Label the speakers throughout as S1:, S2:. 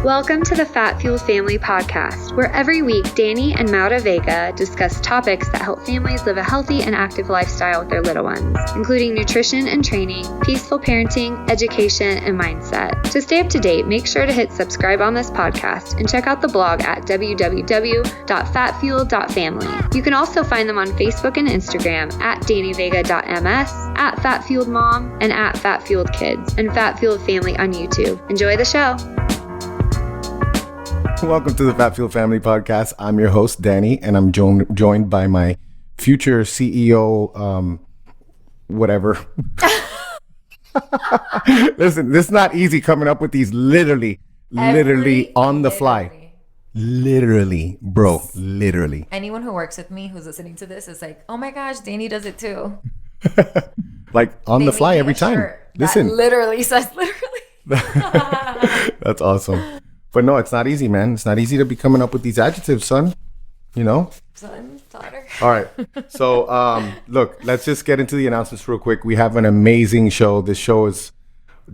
S1: Welcome to the Fat Fueled Family Podcast, where every week Danny and Maura Vega discuss topics that help families live a healthy and active lifestyle with their little ones, including nutrition and training, peaceful parenting, education, and mindset. To stay up to date, make sure to hit subscribe on this podcast and check out the blog at www.fatfueled.family. You can also find them on Facebook and Instagram at dannyvega.ms, at fatfueledmom, and at fatfueledkids, and Fat Fueled Family on YouTube. Enjoy the show.
S2: Welcome to the Fat Fueled Family Podcast. I'm your host, Danny, and I'm joined by my future CEO, whatever. Listen, this is not easy coming up with these literally on the fly. Literally, bro, literally.
S3: Anyone who works with me who's listening to this is like, oh my gosh, Danny does it too.
S2: Like on the fly every time. Listen.
S3: That literally says literally.
S2: That's awesome. But no, it's not easy, man. It's not easy to be coming up with these adjectives, son. You know?
S3: Son, daughter.
S2: All right. So, look, let's just get into the announcements real quick. We have an amazing show. This show is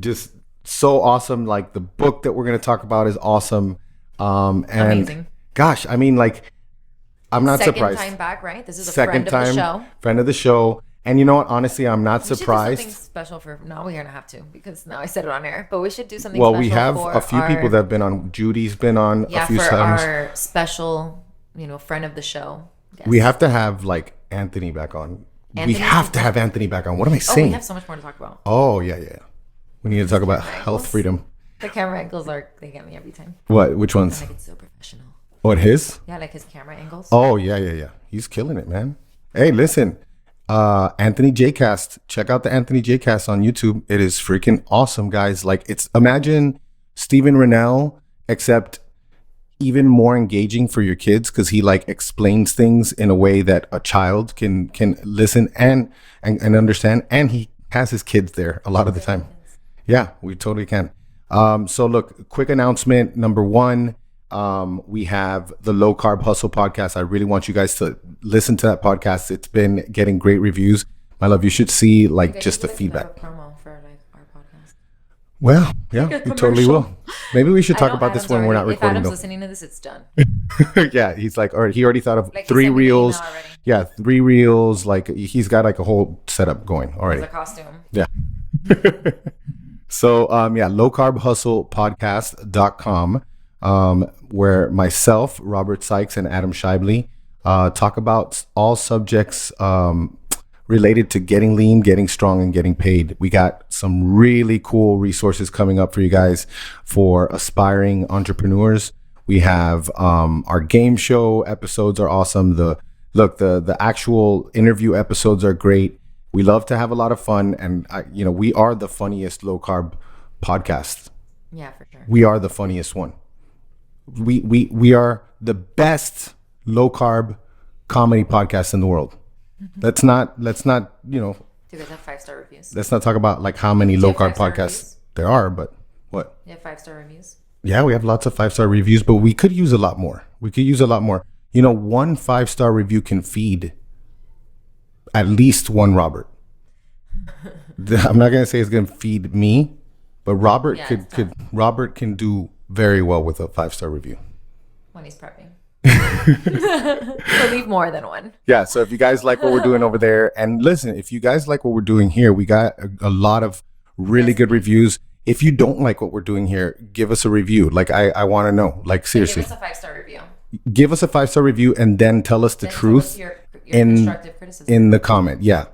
S2: just so awesome. Like, the book that we're going to talk about is awesome. And
S3: amazing.
S2: Gosh, I mean, like, I'm not surprised.
S3: Second time back, right? This is a friend of the show.
S2: Friend of the show. And you know what? Honestly, I'm not surprised.
S3: We should do something special for... No, we're going to have to because now I said it on air. But we should do something
S2: special.
S3: Well,
S2: we have a few people that have been on. Judy's been on a few times.
S3: Yeah, for our special, friend of the show.
S2: Guest. We have to have, like, Anthony back on. We have to have Anthony back on. What am I saying?
S3: We have so much more to talk about.
S2: Oh, yeah. We need to talk about health freedom.
S3: The camera angles they get me every time.
S2: What? Which ones?
S3: Like, it's so professional.
S2: What, his?
S3: Yeah, like his camera angles.
S2: Oh, yeah. He's killing it, man. Hey, listen. Anthony J-Cast. Check out the Anthony J-Cast on YouTube. It is freaking awesome, guys. Like, imagine Stephen Rennell, except even more engaging for your kids because he like explains things in a way that a child can listen and understand. And he has his kids there a lot of the time. Yeah, we totally can. So look, quick announcement. Number one, we have the Low Carb Hustle podcast. I really want you guys to listen to that podcast. It's been getting great reviews. My love, you should see like just the feedback.
S3: Promo for like our podcast.
S2: Well, yeah, we totally will. Maybe we should talk about this when we're not recording.
S3: If Adam's listening to this, it's done.
S2: Yeah, he's like, or he already thought of like 3 reels. Yeah, 3 reels. Like he's got like a whole setup going already.
S3: It's a costume.
S2: Yeah. So, lowcarbhustlepodcast.com. Where myself, Robert Sykes, and Adam Shively talk about all subjects related to getting lean, getting strong, and getting paid. We got some really cool resources coming up for you guys for aspiring entrepreneurs. We have our game show episodes are awesome. The actual interview episodes are great. We love to have a lot of fun, and we are the funniest low carb podcast.
S3: Yeah, for sure.
S2: We are the funniest one. We are the best low carb comedy podcast in the world. Mm-hmm. Let's not
S3: Do you guys have 5-star reviews?
S2: Let's not talk about like how many low carb podcasts reviews? There are, but what?
S3: You have 5-star reviews?
S2: Yeah, we have lots of 5-star reviews, but we could use a lot more. One 5-star review can feed at least one Robert. I'm not gonna say it's gonna feed me, but Robert Robert can do very well with a 5-star review
S3: when he's prepping. We'll leave more than one.
S2: Yeah, so if you guys like what we're doing over there, and listen, if you guys like what we're doing here, we got a lot of really good reviews. If you don't like what we're doing here, give us a review. Like I want to know, like seriously.
S3: Give us a 5-star review.
S2: Give us a 5-star review and then tell us the truth
S3: your constructive criticism
S2: in the comment. Yeah,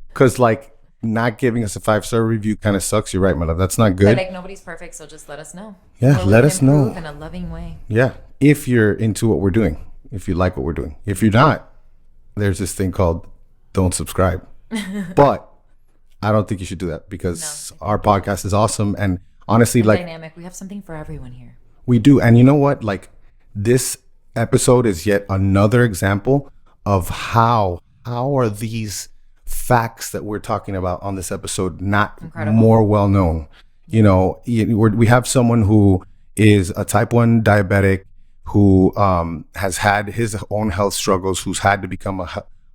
S2: because like not giving us a 5-star review kind of sucks. You're right, my love. That's not good.
S3: But like nobody's perfect, so just let us know.
S2: Yeah, let us know
S3: in a loving way.
S2: Yeah, if you're into what we're doing, if you like what we're doing. If you're not, there's this thing called don't subscribe. But I don't think you should do that because our podcast is awesome, and honestly, like
S3: dynamic. We have something for everyone here.
S2: We do, and you know what? Like this episode is yet another example of how are these facts that we're talking about on this episode not more well known. We have someone who is a type 1 diabetic who has had his own health struggles, who's had to become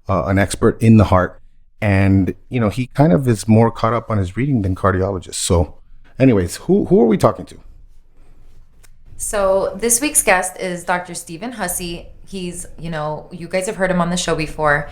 S2: an expert in the heart, and he kind of is more caught up on his reading than cardiologists. So anyways, who are we talking to?
S3: So this week's guest is Dr. Stephen Hussey. He's, you guys have heard him on the show before.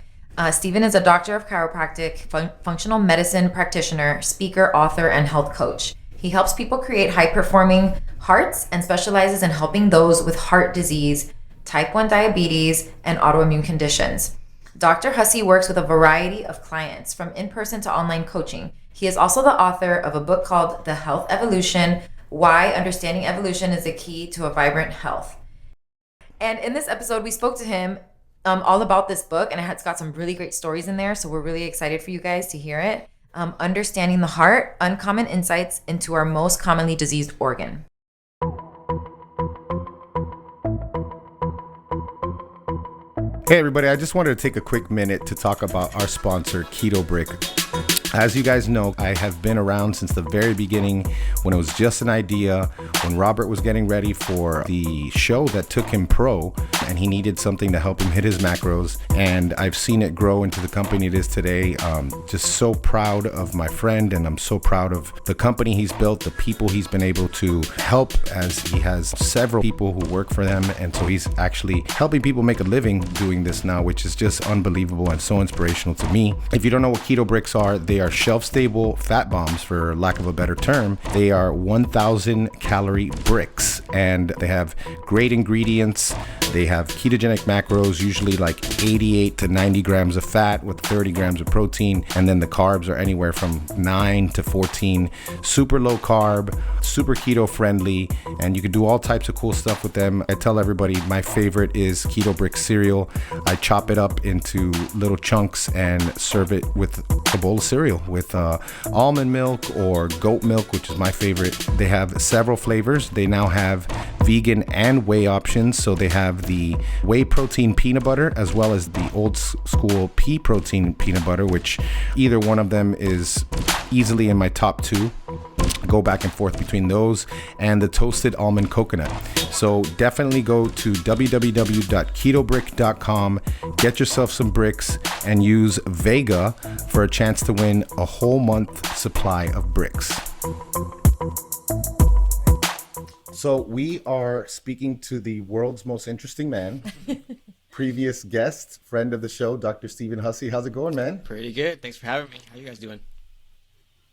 S3: Stephen is a doctor of chiropractic, functional medicine practitioner, speaker, author, and health coach. He helps people create high-performing hearts and specializes in helping those with heart disease, type 1 diabetes, and autoimmune conditions. Dr. Hussey works with a variety of clients, from in-person to online coaching. He is also the author of a book called The Health Evolution: Why Understanding Evolution is the Key to a Vibrant Health. And in this episode, we spoke to him all about this book, and it's got some really great stories in there. So we're really excited for you guys to hear it. Understanding the Heart: Uncommon Insights into Our Most Commonly Diseased Organ.
S2: Hey everybody, I just wanted to take a quick minute to talk about our sponsor, Keto Brick. As you guys know, I have been around since the very beginning when it was just an idea, when Robert was getting ready for the show that took him pro, and he needed something to help him hit his macros. And I've seen it grow into the company it is today. Just so proud of my friend, and I'm so proud of the company he's built, the people he's been able to help, as he has several people who work for them. And so he's actually helping people make a living doing this now, which is just unbelievable and so inspirational to me. If you don't know what Keto Bricks are, they are shelf-stable fat bombs, for lack of a better term. They are 1,000 calorie bricks, and they have great ingredients. They have ketogenic macros, usually like 88 to 90 grams of fat with 30 grams of protein. And then the carbs are anywhere from 9 to 14. Super low carb, super keto friendly, and you can do all types of cool stuff with them. I tell everybody my favorite is Keto Brick cereal. I chop it up into little chunks and serve it with a bowl of cereal with almond milk or goat milk, which is my favorite. They have several flavors. They now have vegan and whey options. So they have the whey protein peanut butter as well as the old school pea protein peanut butter, which either one of them is easily in my top two. Go back and forth between those and the toasted almond coconut. So definitely go to www.ketobrick.com, get yourself some bricks, and use Vega for a chance to win a whole month supply of bricks. So we are speaking to the world's most interesting man, previous guest, friend of the show, Dr. Stephen Hussey. How's it going, man?
S4: Pretty good. Thanks for having me. How you guys doing?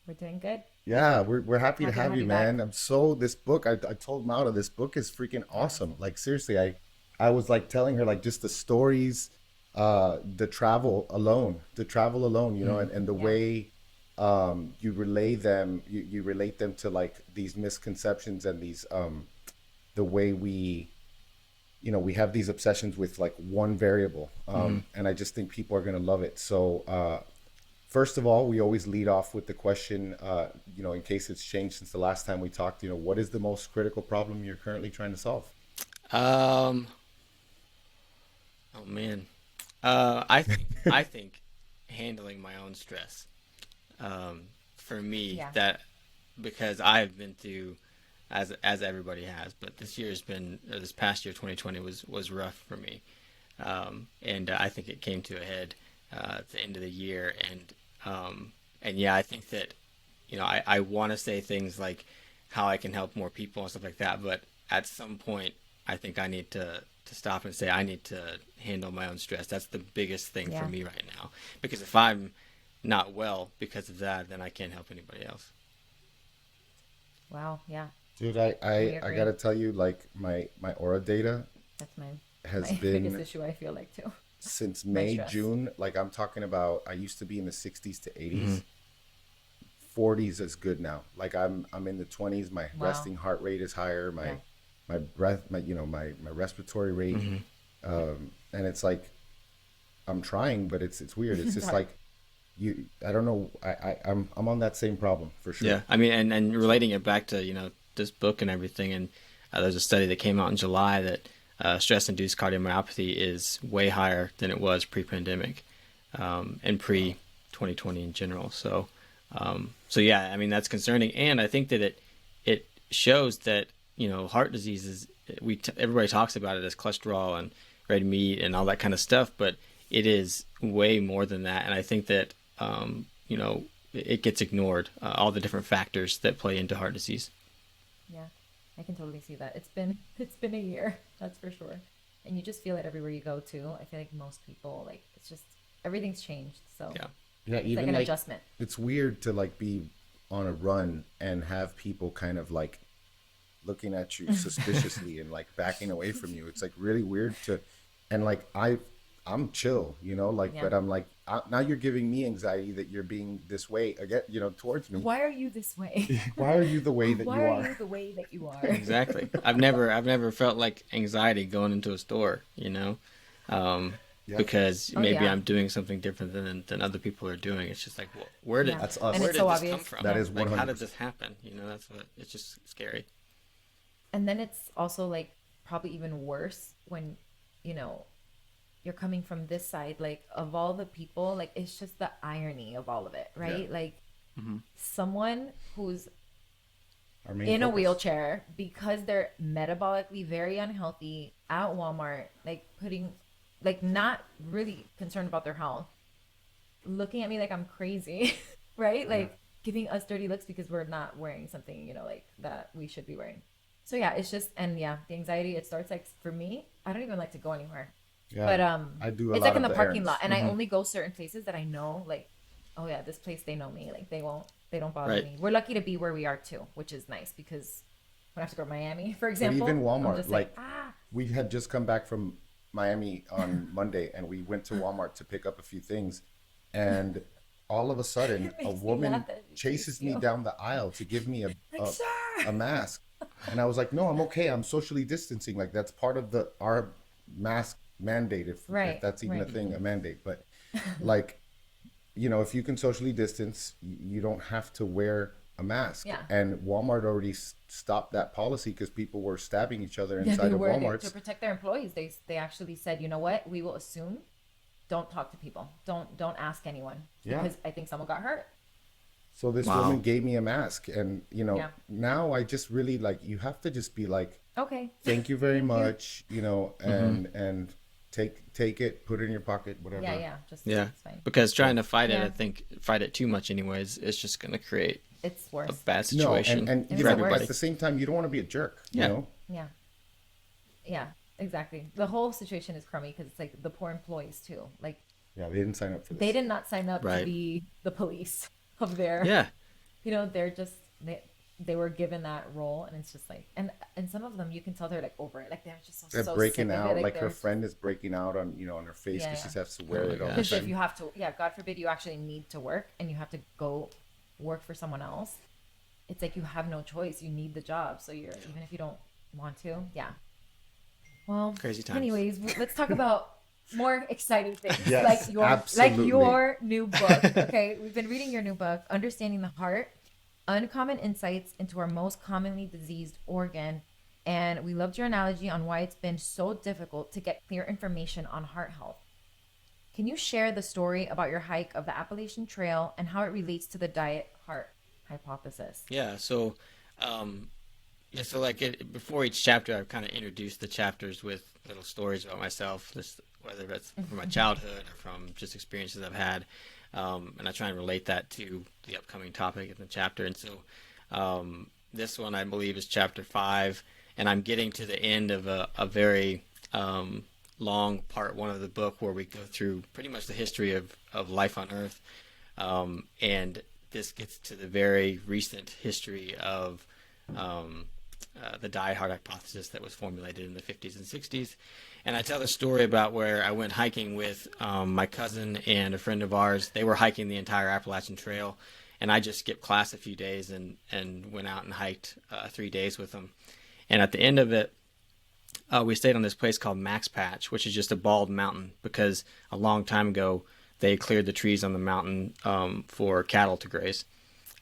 S3: We're doing good.
S2: Yeah, we're happy to have you, man. This book, I told Mauda, this book is freaking awesome. Like, seriously, I was like telling her, like, just the stories, the travel alone, you know, and the way you relate them to like these misconceptions and these the way we have these obsessions with like one variable, and I just think people are going to love it. So first of all, we always lead off with the question, in case it's changed since the last time we talked, what is the most critical problem you're currently trying to solve?
S4: Oh man. I think handling my own stress. For me,
S3: Yeah.
S4: that because I've been through, as everybody has, but this past year, 2020 was rough for me. And I think it came to a head at the end of the year, and yeah, I think that I want to say things like how I can help more people and stuff like that, but at some point I think I need to stop and say I need to handle my own stress. That's the biggest thing for me right now, because if I'm not well because of that, then I can't help anybody else.
S3: Wow. Yeah.
S2: Dude, I gotta tell you, like my aura data
S3: That's my
S2: been
S3: biggest issue, I feel like, too.
S2: since May,
S3: stress.
S2: June. Like, I'm talking about, I used to be in the 60s to 80s. 40s is good now. Like, I'm in the 20s. My resting heart rate is higher. My breath, my respiratory rate, and it's like I'm trying, but it's weird. It's just like I don't know. I'm on that same problem for sure.
S4: Yeah, I mean, and relating it back to this book and everything, and there's a study that came out in July that stress-induced cardiomyopathy is way higher than it was pre-pandemic, and pre-2020 in general. So yeah, I mean, that's concerning, and I think that it shows that heart disease is everybody talks about it as cholesterol and red meat and all that kind of stuff, but it is way more than that, and I think that it gets ignored, all the different factors that play into heart disease.
S3: Yeah. I can totally see that. It's been a year, that's for sure. And you just feel it everywhere you go too. I feel like most people, like, it's just everything's changed. So
S4: Yeah.
S2: Yeah,
S3: it's
S2: even
S3: like an
S2: like
S3: adjustment.
S2: it's weird to like be on a run and have people kind of like looking at you suspiciously and like backing away from you. It's like really weird to, and like I'm chill, you know, like,
S3: Yeah.
S2: but I'm like, now you're giving me anxiety that you're being this way again, you know, towards me.
S3: Why are you this way?
S2: Why are you the way that
S3: Why
S2: you
S3: are
S2: are?
S3: you the way that you are?
S4: Exactly. I've never felt like anxiety going into a store, you know,
S2: Yeah.
S4: because
S3: Oh,
S4: maybe
S3: yeah.
S4: I'm doing something different than other people are doing. It's just like, well, where did
S3: Yeah.
S2: That's us.
S3: And
S4: where
S3: it's
S4: did
S3: so
S4: this
S3: obvious.
S4: come from?
S2: That is
S4: like, how
S2: 100%.
S4: did this happen? You know, that's what. It's just scary.
S3: And then it's also like probably even worse when, you know, you're coming from this side, like of all the people, like it's just the irony of all of it, right?
S2: Yeah.
S3: Like someone who's
S2: Our main
S3: in a
S2: focus.
S3: wheelchair because they're metabolically very unhealthy at Walmart, like putting, like not really concerned about their health, looking at me like I'm crazy, right? Like giving us dirty looks because we're not wearing something, you know, like that we should be wearing. So yeah, it's just, and yeah, the anxiety, it starts like for me, I don't even like to go anywhere.
S2: Yeah.
S3: But
S2: I do a
S3: it's
S2: lot
S3: like in
S2: of
S3: the
S2: the
S3: parking
S2: errands.
S3: lot, and I only go certain places that I know, like, oh yeah, this place they know me, like they don't bother
S4: Right.
S3: me. We're lucky to be where we are too, which is nice because when I have to go to Miami, for
S2: But
S3: example,
S2: even
S3: I'm
S2: Walmart,
S3: just
S2: like
S3: ah,
S2: we had just come back from Miami on Monday and we went to Walmart to pick up a few things. And all of a sudden,
S3: It
S2: a
S3: makes me
S2: woman
S3: laugh that she
S2: chases
S3: chased
S2: me
S3: you.
S2: down the aisle to give me
S3: like sir.
S2: a mask. And I was like, no, I'm okay. I'm socially distancing. Like that's part of our mask mandate, if
S3: Right,
S2: that's even a
S3: right.
S2: thing, a mandate. But like, you know, if you can socially distance, you don't have to wear a mask.
S3: Yeah.
S2: And Walmart already stopped that policy because people were stabbing each other
S3: Yeah,
S2: inside
S3: they
S2: of
S3: were to
S2: Walmarts.
S3: protect their employees. They actually said, you know what, we will assume, don't talk to people, don't ask anyone,
S2: Yeah.
S3: because I think someone got hurt.
S2: So this
S4: Wow.
S2: woman gave me a mask, and you know,
S3: Yeah.
S2: now I just really like, you have to just be like,
S3: Okay.
S2: thank you very
S3: Thank you.
S2: much, you know, and take it, put it in your pocket, whatever.
S3: Yeah, just
S4: Yeah.
S3: it's fine.
S4: Because trying to fight it,
S3: Yeah.
S4: I think fight it too much, anyways, it's just going to create
S3: It's
S4: a
S3: worse.
S4: bad
S2: No,
S4: situation
S2: and
S3: It
S2: you
S3: makes
S2: know,
S3: it
S2: but
S3: worse.
S2: at the same time, you don't want to be a jerk, you
S4: Yeah.
S2: know.
S3: Yeah, exactly. The whole situation is crummy because it's like the poor employees too. Like
S2: Yeah, they didn't sign up for this.
S3: they did not sign up to
S4: Right.
S3: be the police of their.
S4: Yeah.
S3: You know, they're just they were given that role, and it's just like, and some of them you can tell they're like over it, like they're just
S2: They're
S3: so
S2: breaking
S3: sick of
S2: out,
S3: it.
S2: like her
S3: they're-
S2: friend is breaking out on, you know, on her face
S3: Yeah,
S2: because
S3: yeah.
S2: she has to wear
S4: Oh my
S2: it all the
S3: Because if
S2: time.
S3: you have to, yeah, God forbid you actually need to work and you have to go work for someone else, it's like you have no choice. You need the job, so you're even if you don't want to, yeah. Well,
S4: Crazy times.
S3: anyways, let's talk about more exciting things,
S2: Yes,
S3: like
S2: absolutely.
S3: your new book. Okay, we've been reading your new book, Understanding the Heart: Uncommon Insights into Our Most Commonly Diseased Organ. And we loved your analogy on why it's been so difficult to get clear information on heart health. Can you share the story about your hike of the Appalachian Trail and how it relates to the diet heart hypothesis?
S4: Yeah. So, so like before each chapter, I've kind of introduced the chapters with little stories about myself, just whether that's from my childhood or from just experiences I've had. And I try and relate that to the upcoming topic in the chapter. And so this one, I believe, is chapter 5. And I'm getting to the end of a very long part 1 of the book where we go through pretty much the history of life on Earth. And this gets to the very recent history of the diet heart hypothesis that was formulated in the 50s and 60s. And I tell the story about where I went hiking with my cousin and a friend of ours. They were hiking the entire Appalachian Trail, and I just skipped class a few days and went out and hiked 3 days with them. And at the end of it, we stayed on this place called Max Patch, which is just a bald mountain because a long time ago they cleared the trees on the mountain for cattle to graze.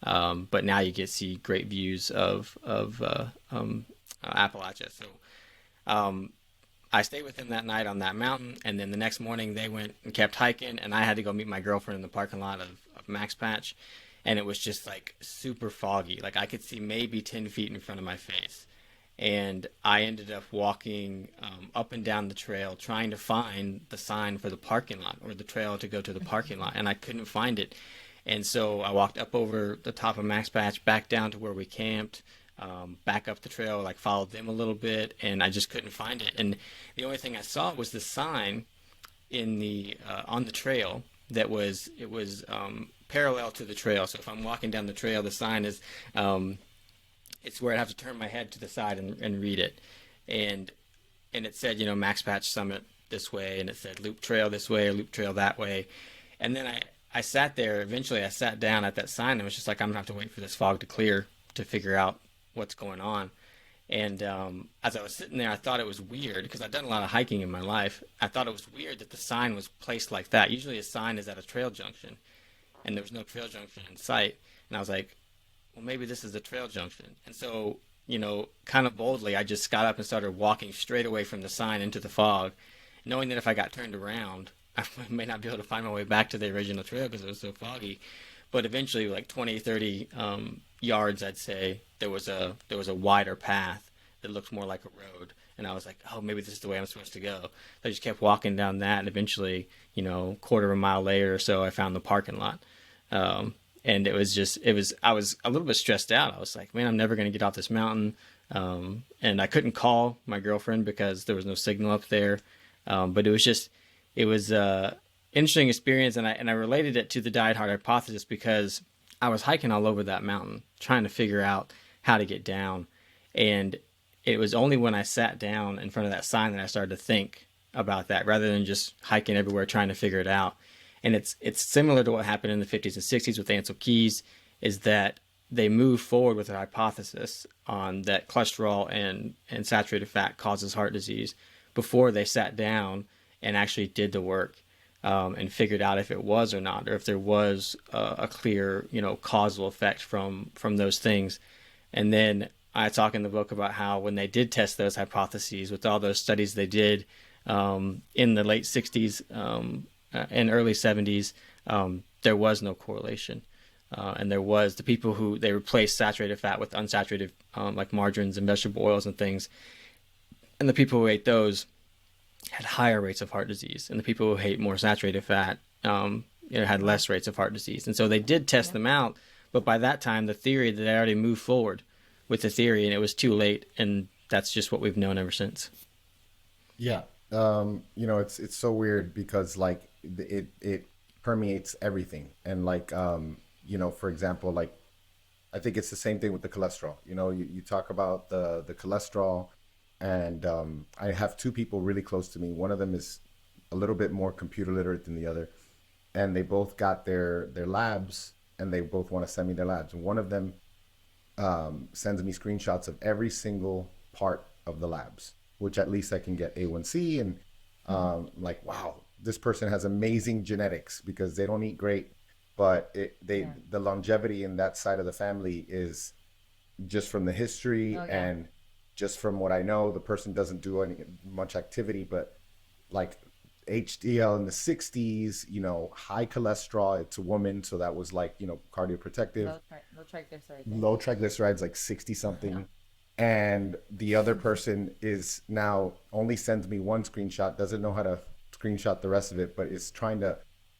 S4: But now you get to see great views of Appalachia. So I stayed with them that night on that mountain, and then the next morning they went and kept hiking, and I had to go meet my girlfriend in the parking lot of Max Patch, and it was just like super foggy. Like I could see maybe 10 feet in front of my face. And I ended up walking up and down the trail trying to find the sign for the parking lot or the trail to go to the parking lot, and I couldn't find it. And so I walked up over the top of Max Patch, back down to where we camped, back up the trail, like followed them a little bit, and I just couldn't find it. And the only thing I saw was the sign in the on the trail that was parallel to the trail. So if I'm walking down the trail, the sign is it's where I have to turn my head to the side and read it, and it said, Max Patch Summit this way, and it said Loop Trail this way or Loop Trail that way. And then I sat there. Eventually, I sat down at that sign and was just like, I'm gonna have to wait for this fog to clear to figure out what's going on. And as I was sitting there, I thought it was weird because I've done a lot of hiking in my life. I thought it was weird that the sign was placed like that. Usually a sign is at a trail junction, and there was no trail junction in sight. And I was like, well, maybe this is a trail junction. And so, kind of boldly, I just got up and started walking straight away from the sign into the fog, knowing that if I got turned around, I may not be able to find my way back to the original trail because it was so foggy. But eventually, like 20, 30 yards, I'd say, there was a wider path that looked more like a road. And I was like, oh, maybe this is the way I'm supposed to go. So I just kept walking down that, and eventually, quarter of a mile later or so, I found the parking lot. And I was a little bit stressed out. I was like, man, I'm never going to get off this mountain. And I couldn't call my girlfriend because there was no signal up there. But it was interesting experience, and I related it to the diet hard hypothesis because I was hiking all over that mountain trying to figure out how to get down, and it was only when I sat down in front of that sign that I started to think about that rather than just hiking everywhere trying to figure it out. And it's similar to what happened in the 50s and 60s with Ansel Keys, is that they moved forward with a hypothesis on that cholesterol and saturated fat causes heart disease before they sat down and actually did the work. And figured out if it was or not, or if there was a clear, causal effect from those things. And then I talk in the book about how when they did test those hypotheses with all those studies they did in the late 60s and early 70s, there was no correlation. And there was the people who they replaced saturated fat with unsaturated, like margarines and vegetable oils and things. And the people who ate those had higher rates of heart disease, and the people who ate more saturated fat, had less rates of heart disease. And so they did test them out, but by that time, the theory that they already moved forward with the theory, and it was too late, and that's just what we've known ever since.
S2: Yeah, it's so weird because like it permeates everything, and like for example, like I think it's the same thing with the cholesterol. You talk about the cholesterol. And I have two people really close to me. One of them is a little bit more computer literate than the other. And they both got their labs, and they both want to send me their labs. And one of them sends me screenshots of every single part of the labs, which at least I can get A1C. And like, wow, this person has amazing genetics because they don't eat great. But the longevity in that side of the family is just from the history and just from what I know, the person doesn't do much activity, but like HDL in the 60s, high cholesterol. It's a woman, so that was like, cardioprotective. Low triglycerides, like 60 something. And the other person is now only sends me one screenshot, doesn't know how to screenshot the rest of it, but is trying to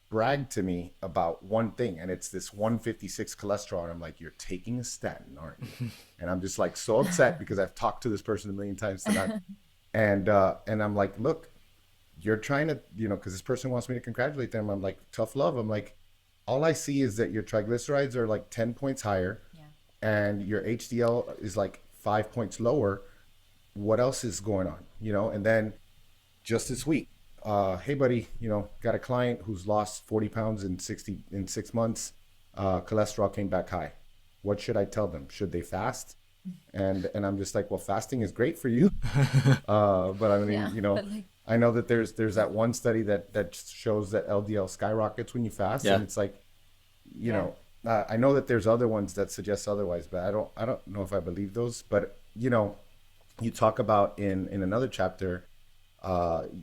S2: brag to me about one thing, and it's this 156 cholesterol, and I'm like, you're taking a statin, aren't you? And I'm just like so upset because I've talked to this person a million times tonight, and I'm like, look, you're trying to, because this person wants me to congratulate them. I'm like, tough love. I'm like, all I see is that your triglycerides are like 10 points higher, and your HDL is like 5 points lower. What else is going on? And then just this week, hey buddy, got a client who's lost 40 pounds in 6 months. Cholesterol came back high. What should I tell them? Should they fast? And I'm just like, well, fasting is great for you. But I mean, I know that there's that one study that shows that LDL skyrockets when you fast. And it's like, I know that there's other ones that suggest otherwise, but I don't know if I believe those. But, you talk about in another chapter,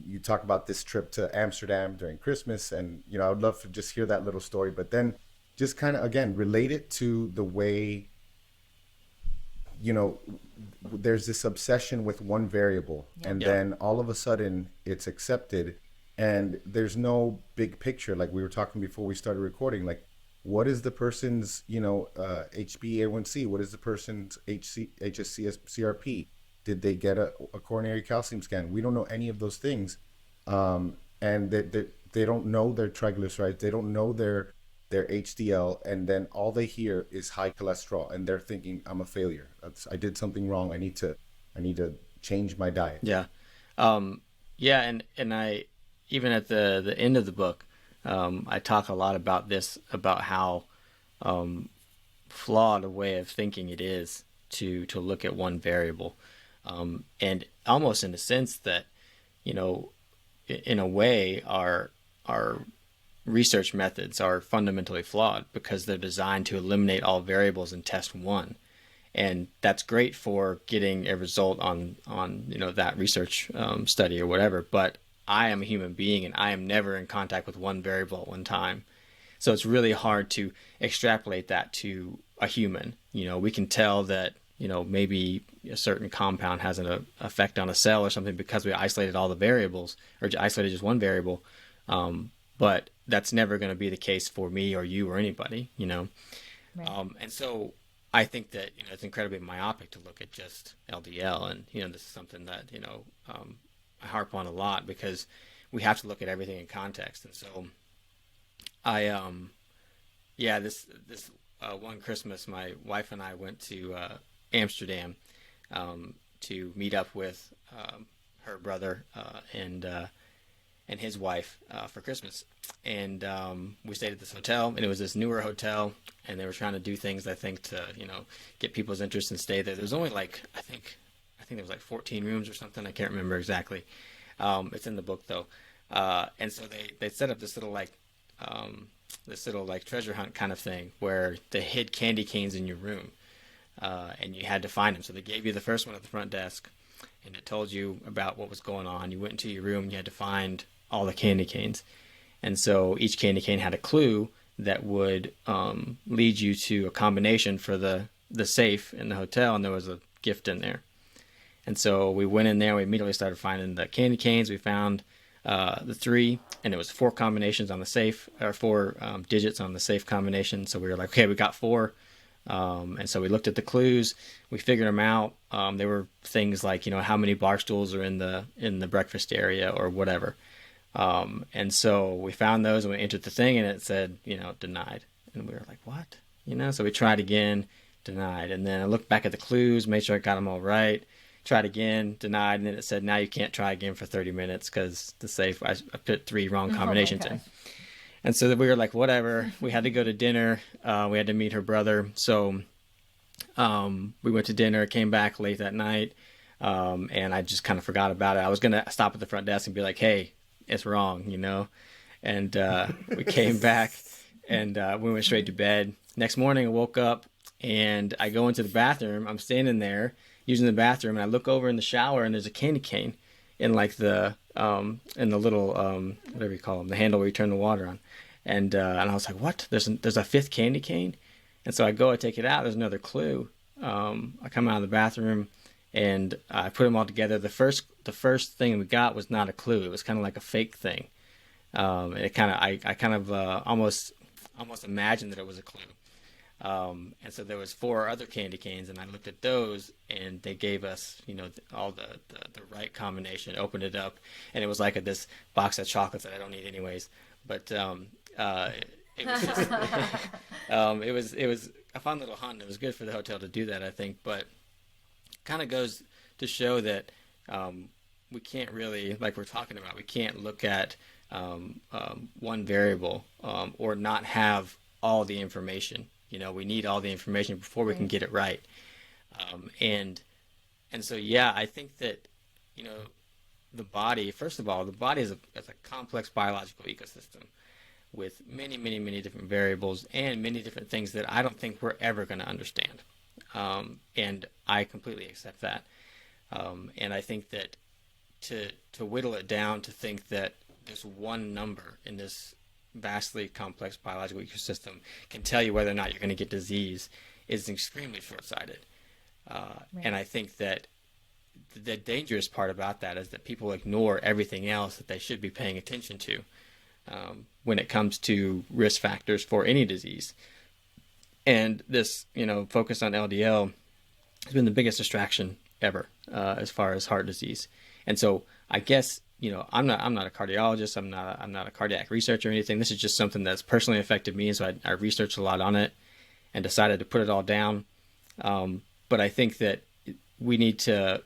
S2: you talk about this trip to Amsterdam during Christmas, and I would love to just hear that little story, but then just kind of again relate it to the way there's this obsession with one variable, and then all of a sudden it's accepted, and there's no big picture. Like we were talking before we started recording, like What is the person's, HbA1c? What is the person's HSCRP? Did they get a coronary calcium scan? We don't know any of those things. And they don't know their triglycerides. They don't know their HDL. And then all they hear is high cholesterol. And they're thinking, I'm a failure. I did something wrong. I need to change my diet.
S4: Yeah. Yeah. And I, even at the end of the book, I talk a lot about this, about how flawed a way of thinking it is to look at one variable. And almost in a sense that, in a way, our research methods are fundamentally flawed because they're designed to eliminate all variables and test one. And that's great for getting a result on that research study or whatever. But I am a human being and I am never in contact with one variable at one time. So it's really hard to extrapolate that to a human. We can tell that, maybe a certain compound has an effect on a cell or something because we isolated all the variables or isolated just one variable. But that's never going to be the case for me or you or anybody, Right. And so I think that, it's incredibly myopic to look at just LDL. And, this is something that, I harp on a lot because we have to look at everything in context. And so this one Christmas, my wife and I went to Amsterdam to meet up with her brother and his wife for Christmas. And we stayed at this hotel, and it was this newer hotel, and they were trying to do things, I think, to, get people's interest and stay there. There was only I think there was 14 rooms or something. I can't remember exactly. It's in the book though. And so they set up this little treasure hunt kind of thing where they hid candy canes in your room. And you had to find them. So they gave you the first one at the front desk, and it told you about what was going on. You went into your room, and you had to find all the candy canes. And so each candy cane had a clue that would lead you to a combination for the safe in the hotel, and there was a gift in there. And so we went in there, we immediately started finding the candy canes. We found the 3, and it was 4 combinations on the safe, or 4 digits on the safe combination. So we were like, okay, we got 4. And so we looked at the clues, we figured them out. There were things like, how many bar stools are in the breakfast area or whatever. And so we found those, and we entered the thing, and it said, denied. And we were like, what? So we tried again, denied. And then I looked back at the clues, made sure I got them all right. Tried again, denied, and then it said, now you can't try again for 30 minutes because the safe, I put 3 wrong combinations in. And so we were like, whatever. We had to go to dinner. We had to meet her brother. So we went to dinner, came back late that night, and I just kind of forgot about it. I was going to stop at the front desk and be like, hey, it's wrong, And we came back, and we went straight to bed. Next morning, I woke up, and I go into the bathroom. I'm standing there using the bathroom, and I look over in the shower, and there's a candy cane in the little whatever you call them, the handle where you turn the water on. And I was like, what? There's a 5th candy cane? And so I take it out. There's another clue. I come out of the bathroom, and I put them all together. The first thing we got was not a clue. It was kind of like a fake thing. I kind of almost imagined that it was a clue. And so there was 4 other candy canes, and I looked at those, and they gave us, all the right combination. Opened it up, and it was like this box of chocolates that I don't eat anyways. But it was just, it was a fun little hunt. It was good for the hotel to do that, I think. But kind of goes to show that we can't really, like we're talking about, we can't look at one variable or not have all the information. We need all the information before we can get it right. And so, I think that, the body, first of all, the body is a complex biological ecosystem with many, many, many different variables and many different things that I don't think we're ever going to understand. And I completely accept that. And I think that to whittle it down to think that this one number in this vastly complex biological ecosystem can tell you whether or not you're going to get disease is extremely short-sighted. Right. And I think that the dangerous part about that is that people ignore everything else that they should be paying attention to. when it comes to risk factors for any disease. And this, focus on LDL has been the biggest distraction ever as far as heart disease. And so I guess, I'm not a cardiologist. I'm not a cardiac researcher or anything. This is just something that's personally affected me. And so I researched a lot on it and decided to put it all down. But I think that we need to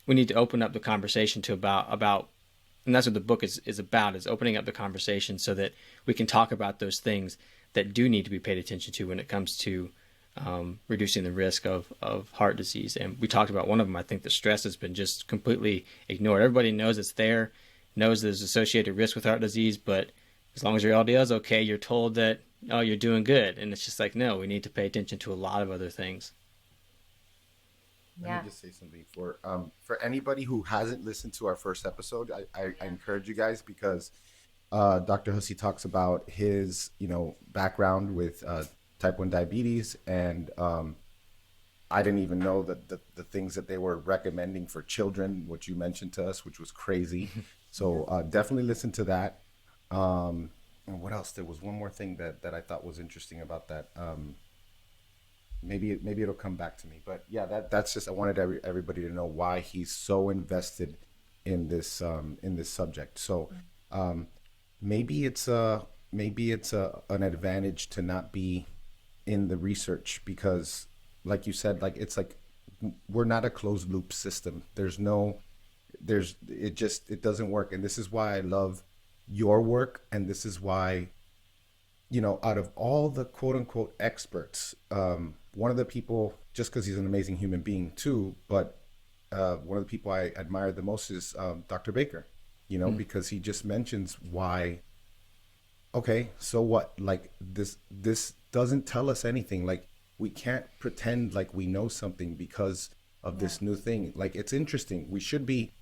S4: open up the conversation to about, and that's what the book is about, is opening up the conversation so that we can talk about those things that do need to be paid attention to when it comes to reducing the risk of heart disease. And we talked about one of them. I think the stress has been just completely ignored. Everybody knows it's there, knows there's associated risk with heart disease, but as long as your LDL is okay, you're told that, oh, you're doing good. And it's just like, no, we need to pay attention to a lot of other things.
S3: Yeah.
S2: Let me just say something for anybody who hasn't listened to our first episode. I encourage you guys, because Dr. Hussey talks about his background with type 1 diabetes, and I didn't even know that the things that they were recommending for children, which you mentioned to us, which was crazy. So definitely listen to that. And what else? There was one more thing that I thought was interesting about that. Maybe it'll come back to me, but yeah, that's just, I wanted everybody to know why he's so invested in this subject. So maybe it's an advantage to not be in the research, because like you said, like it's like we're not a closed loop system. It doesn't work. And this is why I love your work, and this is why, out of all the quote unquote experts, one of the people, just because he's an amazing human being too, but one of the people I admire the most is Dr. Baker, because he just mentions why, okay, so what? Like this doesn't tell us anything. Like we can't pretend like we know something because of this new thing. Like it's interesting. We should be,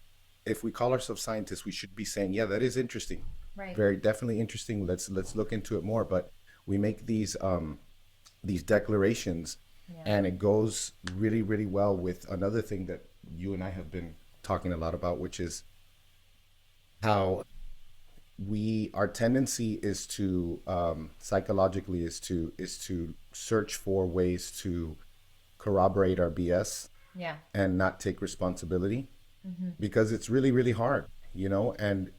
S2: if we call ourselves scientists, we should be saying, yeah, that is interesting.
S3: Right.
S2: Very definitely interesting. Let's look into it more. But we make these declarations, and it goes really, really well with another thing that you and I have been talking a lot about, which is how our tendency is to psychologically is to search for ways to corroborate our BS and not take responsibility, because it's really, really hard, and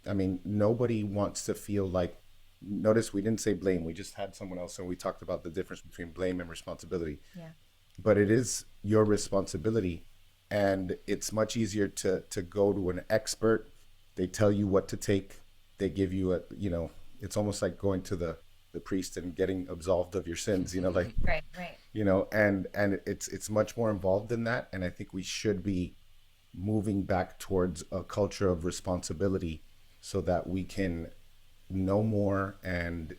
S2: I mean, nobody wants to feel like, notice we didn't say blame. We just had someone else, and we talked about the difference between blame and responsibility. Yeah. But it is your responsibility, and it's much easier to go to an expert. They tell you what to take. They give you it's almost like going to the priest and getting absolved of your sins, like,
S3: right.
S2: And it's much more involved than that. And I think we should be moving back towards a culture of responsibility, so that we can know more and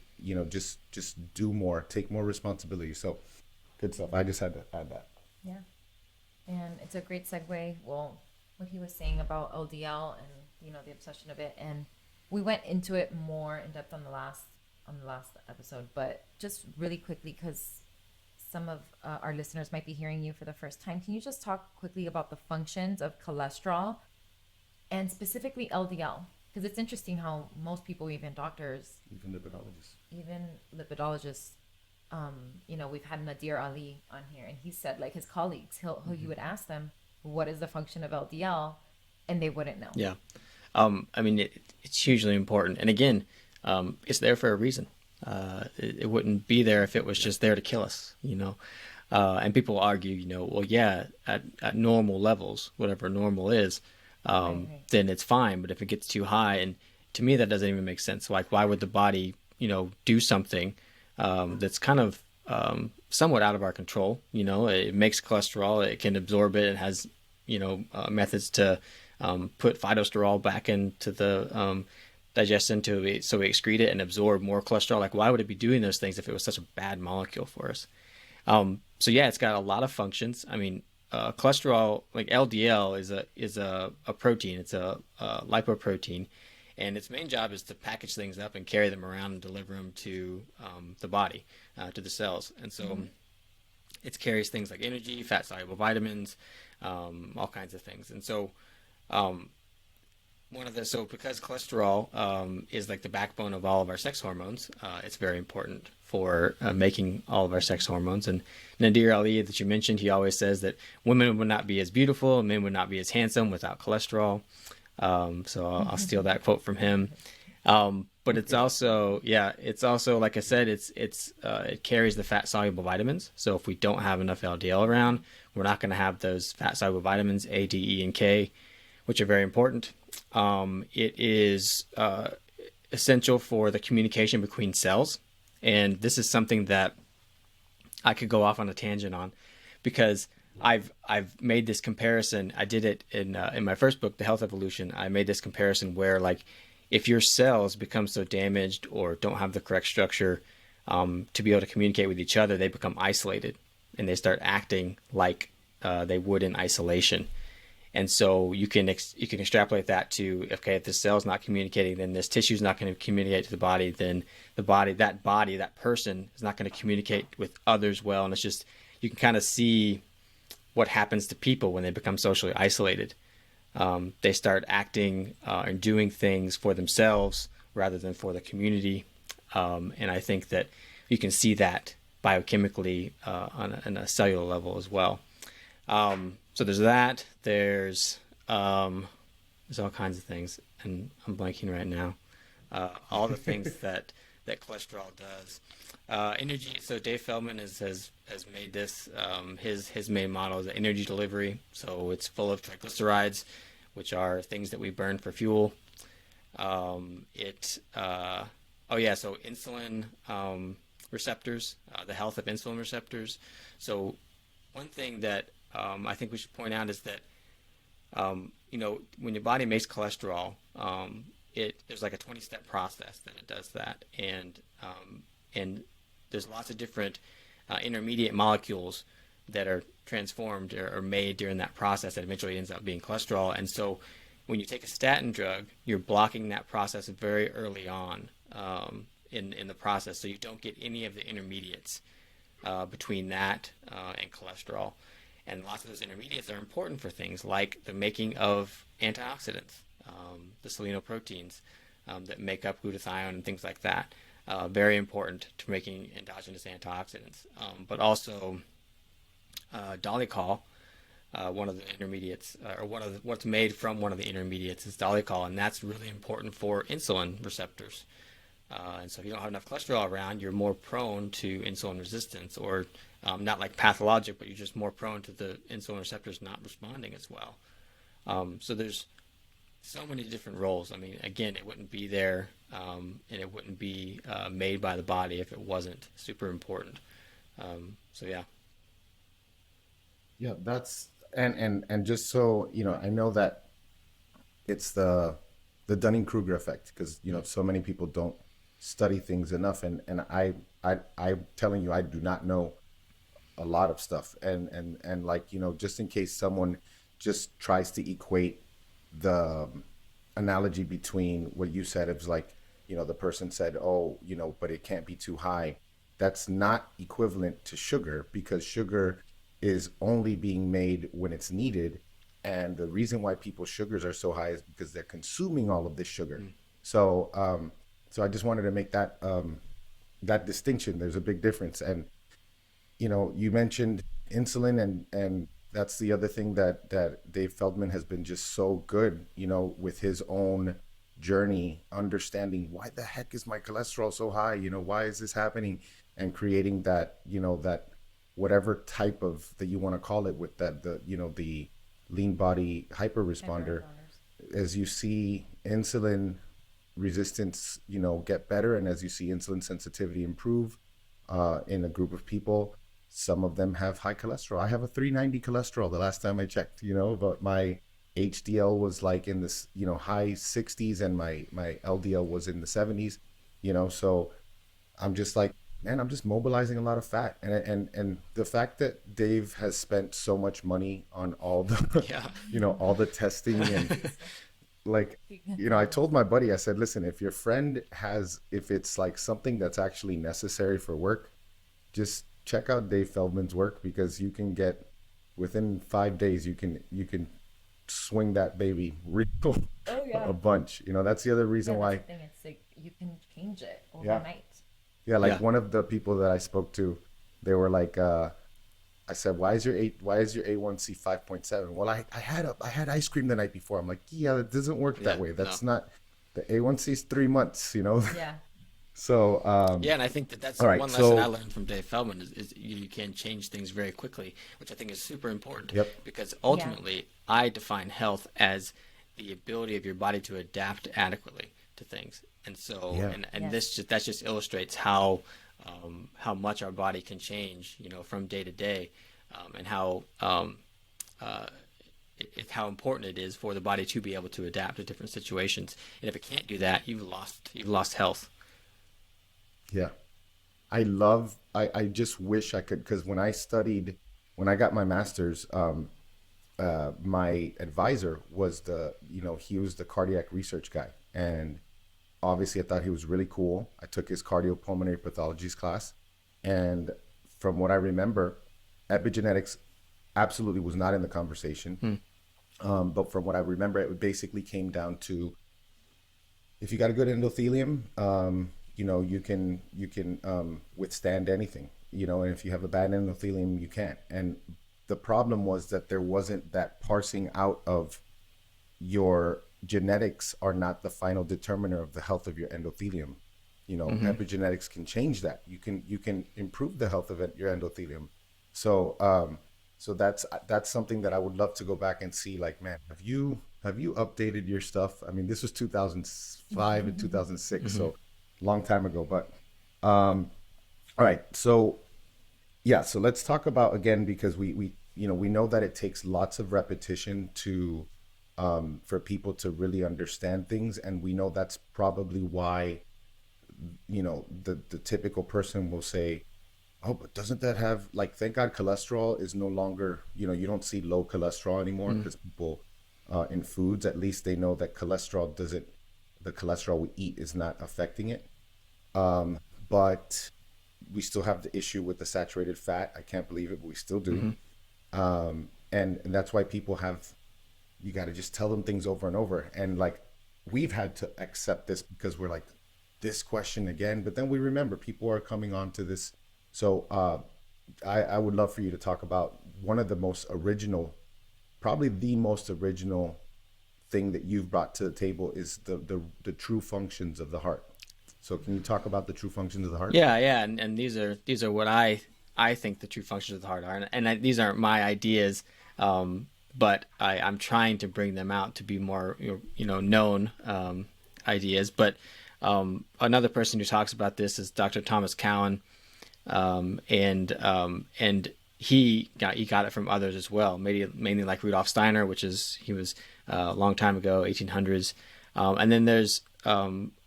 S2: just do more, take more responsibility. So good stuff. I just had to add that.
S3: Yeah. And it's a great segue. Well, what he was saying about LDL and the obsession of it, and we went into it more in depth on the last episode, but just really quickly, because some of our listeners might be hearing you for the first time, can you just talk quickly about the functions of cholesterol and specifically LDL? Because it's interesting how most people, even doctors,
S2: even
S3: lipidologists, we've had Nadir Ali on here, and he said, like, his colleagues, he would ask them, what is the function of LDL? And they wouldn't know.
S4: Yeah. I mean, it's hugely important. And again, it's there for a reason. It wouldn't be there if it was just there to kill us, and people argue, well, yeah, at normal levels, whatever normal is, then it's fine. But if it gets too high, and to me, that doesn't even make sense. Like, why would the body, do something that's kind of somewhat out of our control? It makes cholesterol, it can absorb it. It has, methods to put phytosterol back into the digestion so we excrete it and absorb more cholesterol. Like, why would it be doing those things if it was such a bad molecule for us? So yeah, it's got a lot of functions. I mean, cholesterol, like LDL, is a protein. It's a lipoprotein, and its main job is to package things up and carry them around and deliver them to the body, to the cells. And so it carries things like energy, fat soluble vitamins, all kinds of things. And so One of the so because cholesterol is like the backbone of all of our sex hormones, it's very important for making all of our sex hormones. And Nadir Ali that you mentioned, he always says that women would not be as beautiful and men would not be as handsome without cholesterol. So I'll steal that quote from him. But it's also, yeah, it's also like I said, it carries the fat soluble vitamins. So if we don't have enough LDL around, we're not going to have those fat soluble vitamins A, D, E, and K, which are very important. It is essential for the communication between cells, and this is something that I could go off on a tangent on, because I've made this comparison. I did it in my first book, The Health Evolution. I made this comparison where, like, if your cells become so damaged or don't have the correct structure to be able to communicate with each other, they become isolated and they start acting like they would in isolation. And so you can extrapolate that to, okay, if the cell's not communicating, then this tissue is not going to communicate to the body. Then that person is not going to communicate with others well. And it's just, you can kind of see what happens to people when they become socially isolated. They start acting and doing things for themselves rather than for the community. And I think that you can see that biochemically on a cellular level as well. So there's that. There's all kinds of things, and I'm blanking right now. All the things that cholesterol does. Energy. So Dave Feldman has made this his main model is energy delivery. So it's full of triglycerides, which are things that we burn for fuel. So insulin receptors, the health of insulin receptors. So one thing that I think we should point out is that when your body makes cholesterol, there's like a 20-step process that it does that, and there's lots of different intermediate molecules that are transformed or made during that process that eventually ends up being cholesterol. And so when you take a statin drug, you're blocking that process very early on in the process, so you don't get any of the intermediates between that and cholesterol. And lots of those intermediates are important for things like the making of antioxidants, the selenoproteins that make up glutathione and things like that. Very important to making endogenous antioxidants. But also dolicol, one of the intermediates, what's made from one of the intermediates is dolicol, and that's really important for insulin receptors. And so if you don't have enough cholesterol around, you're more prone to insulin resistance, or not like pathologic, but you're just more prone to the insulin receptors not responding as well. So there's so many different roles. I mean, again, it wouldn't be there, and it wouldn't be made by the body if it wasn't super important. So yeah.
S2: Yeah, that's and just so I know that it's the Dunning-Kruger effect, because so many people don't study things enough, and I'm telling you, I do not know a lot of stuff, and like just in case someone just tries to equate the analogy between what you said, it was like the person said, oh, but it can't be too high. That's not equivalent to sugar, because sugar is only being made when it's needed, and the reason why people's sugars are so high is because they're consuming all of this sugar. So I just wanted to make that that distinction. There's a big difference. And you mentioned insulin, and that's the other thing that Dave Feldman has been just so good, with his own journey, understanding why the heck is my cholesterol so high, why is this happening, and creating that, that whatever type of that you want to call it, with that the lean body hyper-responder. As you see insulin resistance get better, and as you see insulin sensitivity improve in a group of people, some of them have high cholesterol. I have a 390 cholesterol the last time I checked, but my HDL was like in this high 60s, and my LDL was in the 70s, so I'm just like, man, I'm just mobilizing a lot of fat, and the fact that Dave has spent so much money on all the all the testing, and like I told my buddy, I said, listen, if your friend if it's like something that's actually necessary for work, just check out Dave Feldman's work, because you can get, within 5 days, you can swing that baby real
S3: Oh yeah.
S2: a bunch. That's the other reason
S3: Yeah,
S2: why.
S3: that's the thing. It's like you can change it
S2: Yeah.
S3: overnight.
S2: Yeah, like
S4: Yeah.
S2: one of the people that I spoke to, they were like, I said, why is your A1C 5.7? Well, I had ice cream the night before. I'm like, yeah, it doesn't work that
S4: Yeah.
S2: way.
S4: No.
S2: That's not the A1C is 3 months.
S3: Yeah.
S2: So,
S4: Yeah, and I think that's
S2: all right.
S4: one lesson I
S2: So,
S4: learned from Dave Feldman is you can change things very quickly, which I think is super important
S2: yep.
S4: because ultimately I define health as the ability of your body to adapt adequately to things. And so,
S2: Yeah.
S4: and
S3: Yes.
S4: that just illustrates how much our body can change, from day to day, and uh, how important it is for the body to be able to adapt to different situations. And if it can't do that, you've lost health.
S2: Yeah. I just wish I could, because when I got my master's, my advisor was he was the cardiac research guy. And obviously I thought he was really cool. I took his cardiopulmonary pathologies class. And from what I remember, epigenetics absolutely was not in the conversation. But from what I remember, it basically came down to, if you got a good endothelium, you can withstand anything, and if you have a bad endothelium, you can't. And the problem was that there wasn't that parsing out of your genetics are not the final determiner of the health of your endothelium. Epigenetics can change that. You can improve the health of your endothelium. So that's something that I would love to go back and see. Like, man, have you updated your stuff? I mean, this was 2005 and 2006, so long time ago. But all right, so yeah, so let's talk about, again, because we know that it takes lots of repetition to for people to really understand things, and we know that's probably why the typical person will say, oh, but doesn't that have, like, thank God cholesterol is no longer, you don't see low cholesterol anymore, because people in foods, at least they know that the cholesterol we eat is not affecting it. But we still have the issue with the saturated fat. I can't believe it, but we still do. And that's why you got to just tell them things over and over. And like, we've had to accept this because we're like, this question again, but then we remember people are coming on to this. So I would love for you to talk about one of the most original, probably the most original thing that you've brought to the table is the true functions of the heart. So can you talk about the true functions of the heart?
S4: Yeah, yeah, and these are what I think the true functions of the heart are, these aren't my ideas, but I'm trying to bring them out to be more known ideas. But another person who talks about this is Dr. Thomas Cowan, and he got it from others as well, mainly like Rudolf Steiner, he was a long time ago, 1800s, and then there's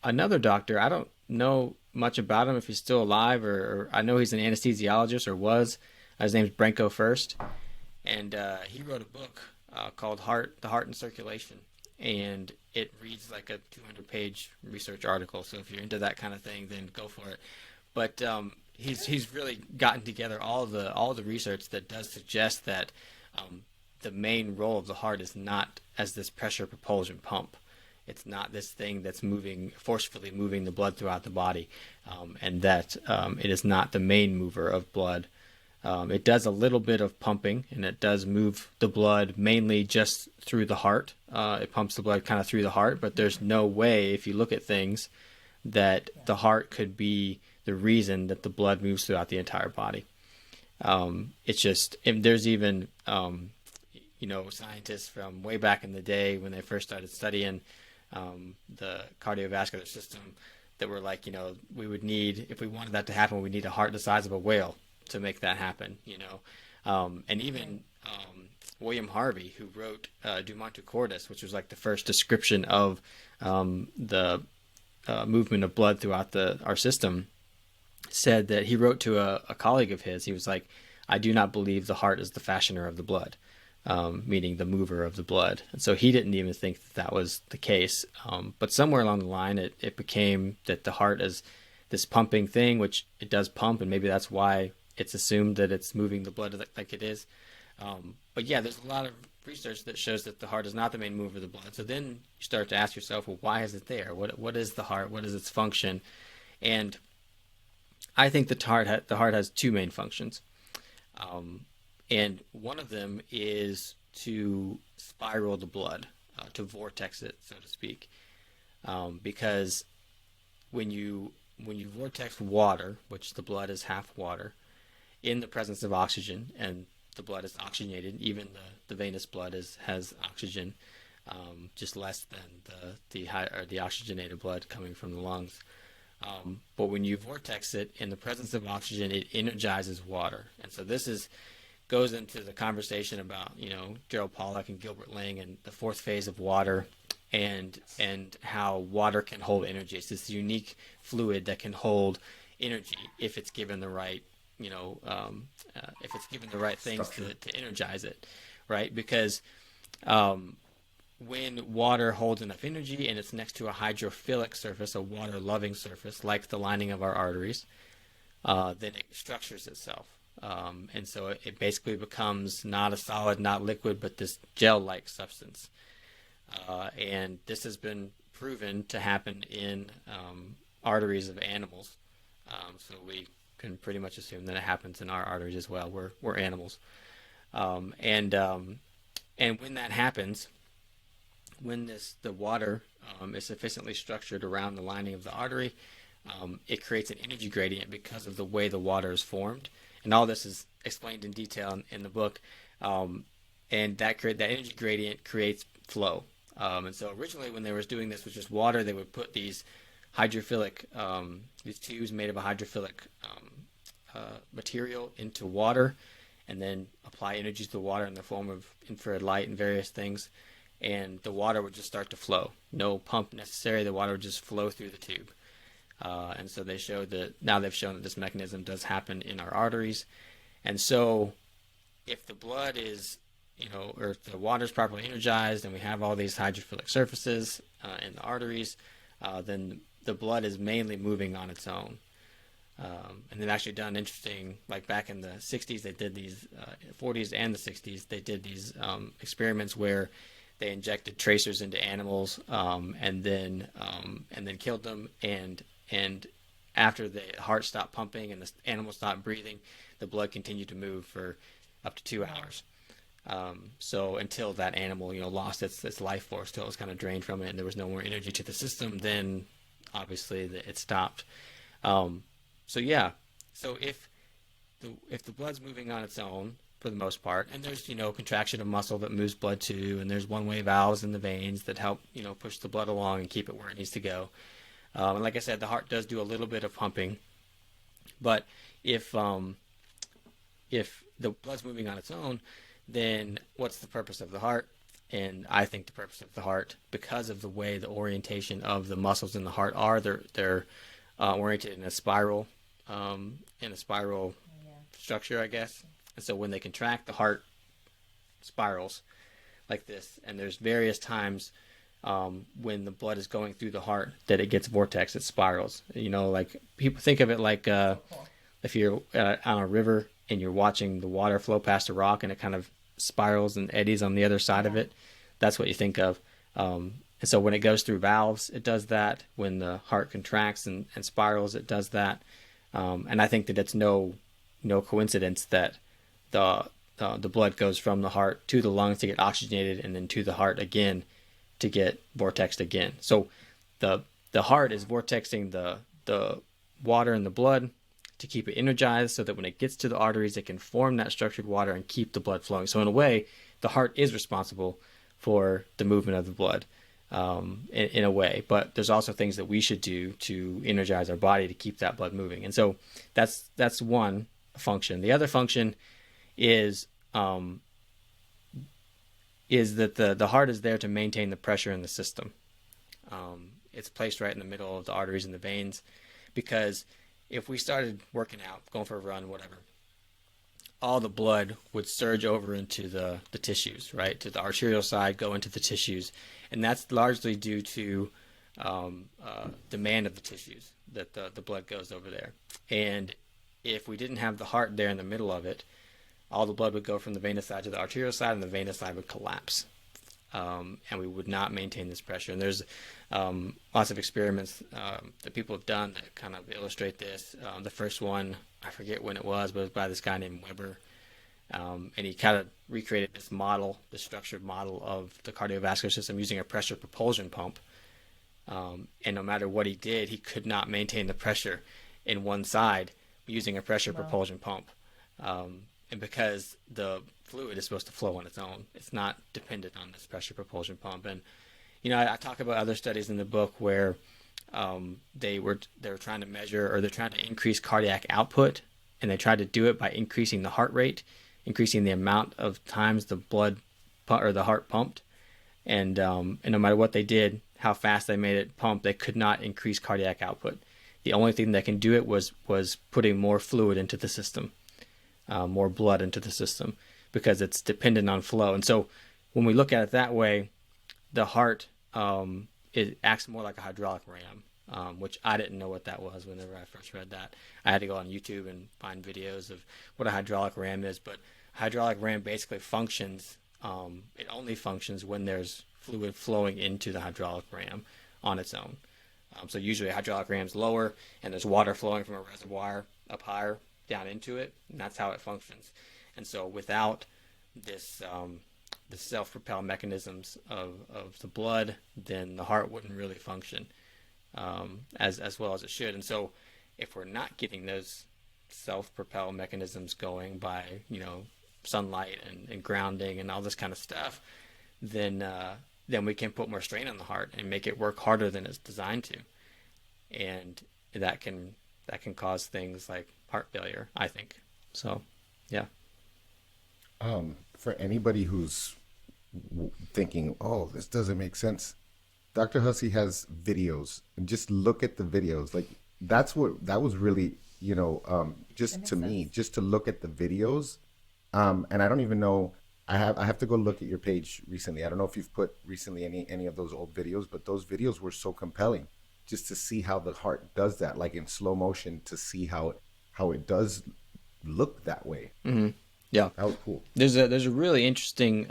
S4: another doctor. I don't know much about him, if he's still alive, or I know he's an anesthesiologist, or was. His name's Branko First, and he wrote a book called The Heart in Circulation, and it reads like a 200-page research article. So if you're into that kind of thing, then go for it. But he's really gotten together all the research that does suggest that the main role of the heart is not as this pressure propulsion pump. It's not this thing that's forcefully moving the blood throughout the body, and that it is not the main mover of blood. It does a little bit of pumping, and it does move the blood mainly just through the heart. It pumps the blood kind of through the heart, but there's no way, if you look at things, that the heart could be the reason that the blood moves throughout the entire body. It's just, there's even scientists from way back in the day when they first started studying the cardiovascular system that were like, we would need, if we wanted that to happen, we need a heart the size of a whale to make that happen, and even William Harvey, who wrote De Montu Cordis, which was like the first description of the movement of blood throughout our system, said that he wrote to a colleague of his. He was like, I do not believe the heart is the fashioner of the blood, meaning the mover of the blood. And so he didn't even think that was the case. But somewhere along the line, it became that the heart is this pumping thing, which it does pump, and maybe that's why it's assumed that it's moving the blood like it is. But yeah, there's a lot of research that shows that the heart is not the main mover of the blood. So then you start to ask yourself, well, why is it there? What is the heart? What is its function? And I think the heart has two main functions. And one of them is to spiral the blood, to vortex it, so to speak. Because when you vortex water, which the blood is half water, in the presence of oxygen, and the blood is oxygenated, even the venous blood has oxygen, just less than the oxygenated blood coming from the lungs. But when you vortex it in the presence of oxygen, it energizes water. And so goes into the conversation about, Gerald Pollack and Gilbert Ling and the fourth phase of water, and how water can hold energy. It's this unique fluid that can hold energy if it's given the right, if it's given the right things to energize it, right? Because when water holds enough energy and it's next to a hydrophilic surface, a water-loving surface, like the lining of our arteries, then it structures itself. And so it basically becomes not a solid, not liquid, but this gel-like substance. And this has been proven to happen in arteries of animals. So we can pretty much assume that it happens in our arteries as well. We're animals. And when that happens, when the water is sufficiently structured around the lining of the artery, it creates an energy gradient because of the way the water is formed. And all this is explained in detail in the book. And that energy gradient creates flow. And so originally when they were doing this with just water, they would put these hydrophilic, these tubes made of a hydrophilic material into water, and then apply energy to the water in the form of infrared light and various things. And the water would just start to flow. No pump necessary. The water would just flow through the tube. And so they've shown that this mechanism does happen in our arteries. And so if the blood is, or if the water is properly energized and we have all these hydrophilic surfaces in the arteries, then the blood is mainly moving on its own. And they've actually done interesting, like back in the 60s, they did these, 40s and the 60s, they did these experiments where they injected tracers into animals and then killed them. And after the heart stopped pumping and the animal stopped breathing, the blood continued to move for up to 2 hours. So until that animal, lost its life force, till it was kind of drained from it and there was no more energy to the system, then obviously it stopped. So if the blood's moving on its own for the most part, and there's contraction of muscle that moves blood too, and there's one-way valves in the veins that help push the blood along and keep it where it needs to go. And like I said, the heart does do a little bit of pumping, but if the blood's moving on its own, then what's the purpose of the heart? And I think the purpose of the heart, because of the way the orientation of the muscles in the heart are, they're oriented in a spiral structure, I guess. And so when they contract, the heart spirals like this. And there's various times when the blood is going through the heart that it gets vortex, it spirals. Like people think of it like if you're on a river and you're watching the water flow past a rock and it kind of spirals and eddies on the other side of it. That's what you think of. And so when it goes through valves, it does that. When the heart contracts and spirals, it does that. And I think that it's no coincidence that the blood goes from the heart to the lungs to get oxygenated and then to the heart again to get vortexed again. So the heart is vortexing the water in the blood to keep it energized so that when it gets to the arteries, it can form that structured water and keep the blood flowing. So in a way, the heart is responsible for the movement of the blood in a way. But there's also things that we should do to energize our body to keep that blood moving. And so that's one function. The other function is that the heart is there to maintain the pressure in the system. It's placed right in the middle of the arteries and the veins, because if we started working out, going for a run, whatever, all the blood would surge over into the tissues, right? To the arterial side, go into the tissues. And that's largely due to demand of the tissues, that the blood goes over there. And if we didn't have the heart there in the middle of it, all the blood would go from the venous side to the arterial side, and the venous side would collapse. And we would not maintain this pressure. And there's lots of experiments that people have done that kind of illustrate this. The first one, I forget when it was, but it was by this guy named Weber. And he kind of recreated this model, this structured model of the cardiovascular system using a pressure propulsion pump. And no matter what he did, he could not maintain the pressure in one side using a pressure propulsion pump. And because the fluid is supposed to flow on its own, it's not dependent on this pressure propulsion pump. And I talk about other studies in the book where they were trying to measure, or they're trying to increase cardiac output, and they tried to do it by increasing the heart rate, increasing the amount of times the the heart pumped, and no matter what they did, how fast they made it pump, they could not increase cardiac output. The only thing that can do it was putting more fluid into the system, more blood into the system, because it's dependent on flow. And so when we look at it that way, the heart it acts more like a hydraulic ram, which I didn't know what that was whenever I first read that. I had to go on YouTube and find videos of what a hydraulic ram is. But a hydraulic ram basically functions, it only functions when there's fluid flowing into the hydraulic ram on its own. So usually a hydraulic ram's lower, and there's water flowing from a reservoir up higher down into it, and that's how it functions. And so without this the self-propel mechanisms of the blood, then the heart wouldn't really function as well as it should. And so if we're not getting those self-propel mechanisms going by sunlight and grounding and all this kind of stuff, then we can put more strain on the heart and make it work harder than it's designed to, and that can cause things like heart failure, I think. So yeah.
S2: For anybody who's thinking, oh, this doesn't make sense, Dr. Hussey has videos, and just look at the videos. Like that was really, just to me, just to look at the videos. And I don't even know, I have to go look at your page recently. I don't know if you've put recently any of those old videos, but those videos were so compelling, just to see how the heart does that, like in slow motion, to see how it does look that way.
S4: Mm-hmm. Yeah,
S2: that was cool.
S4: There's a really interesting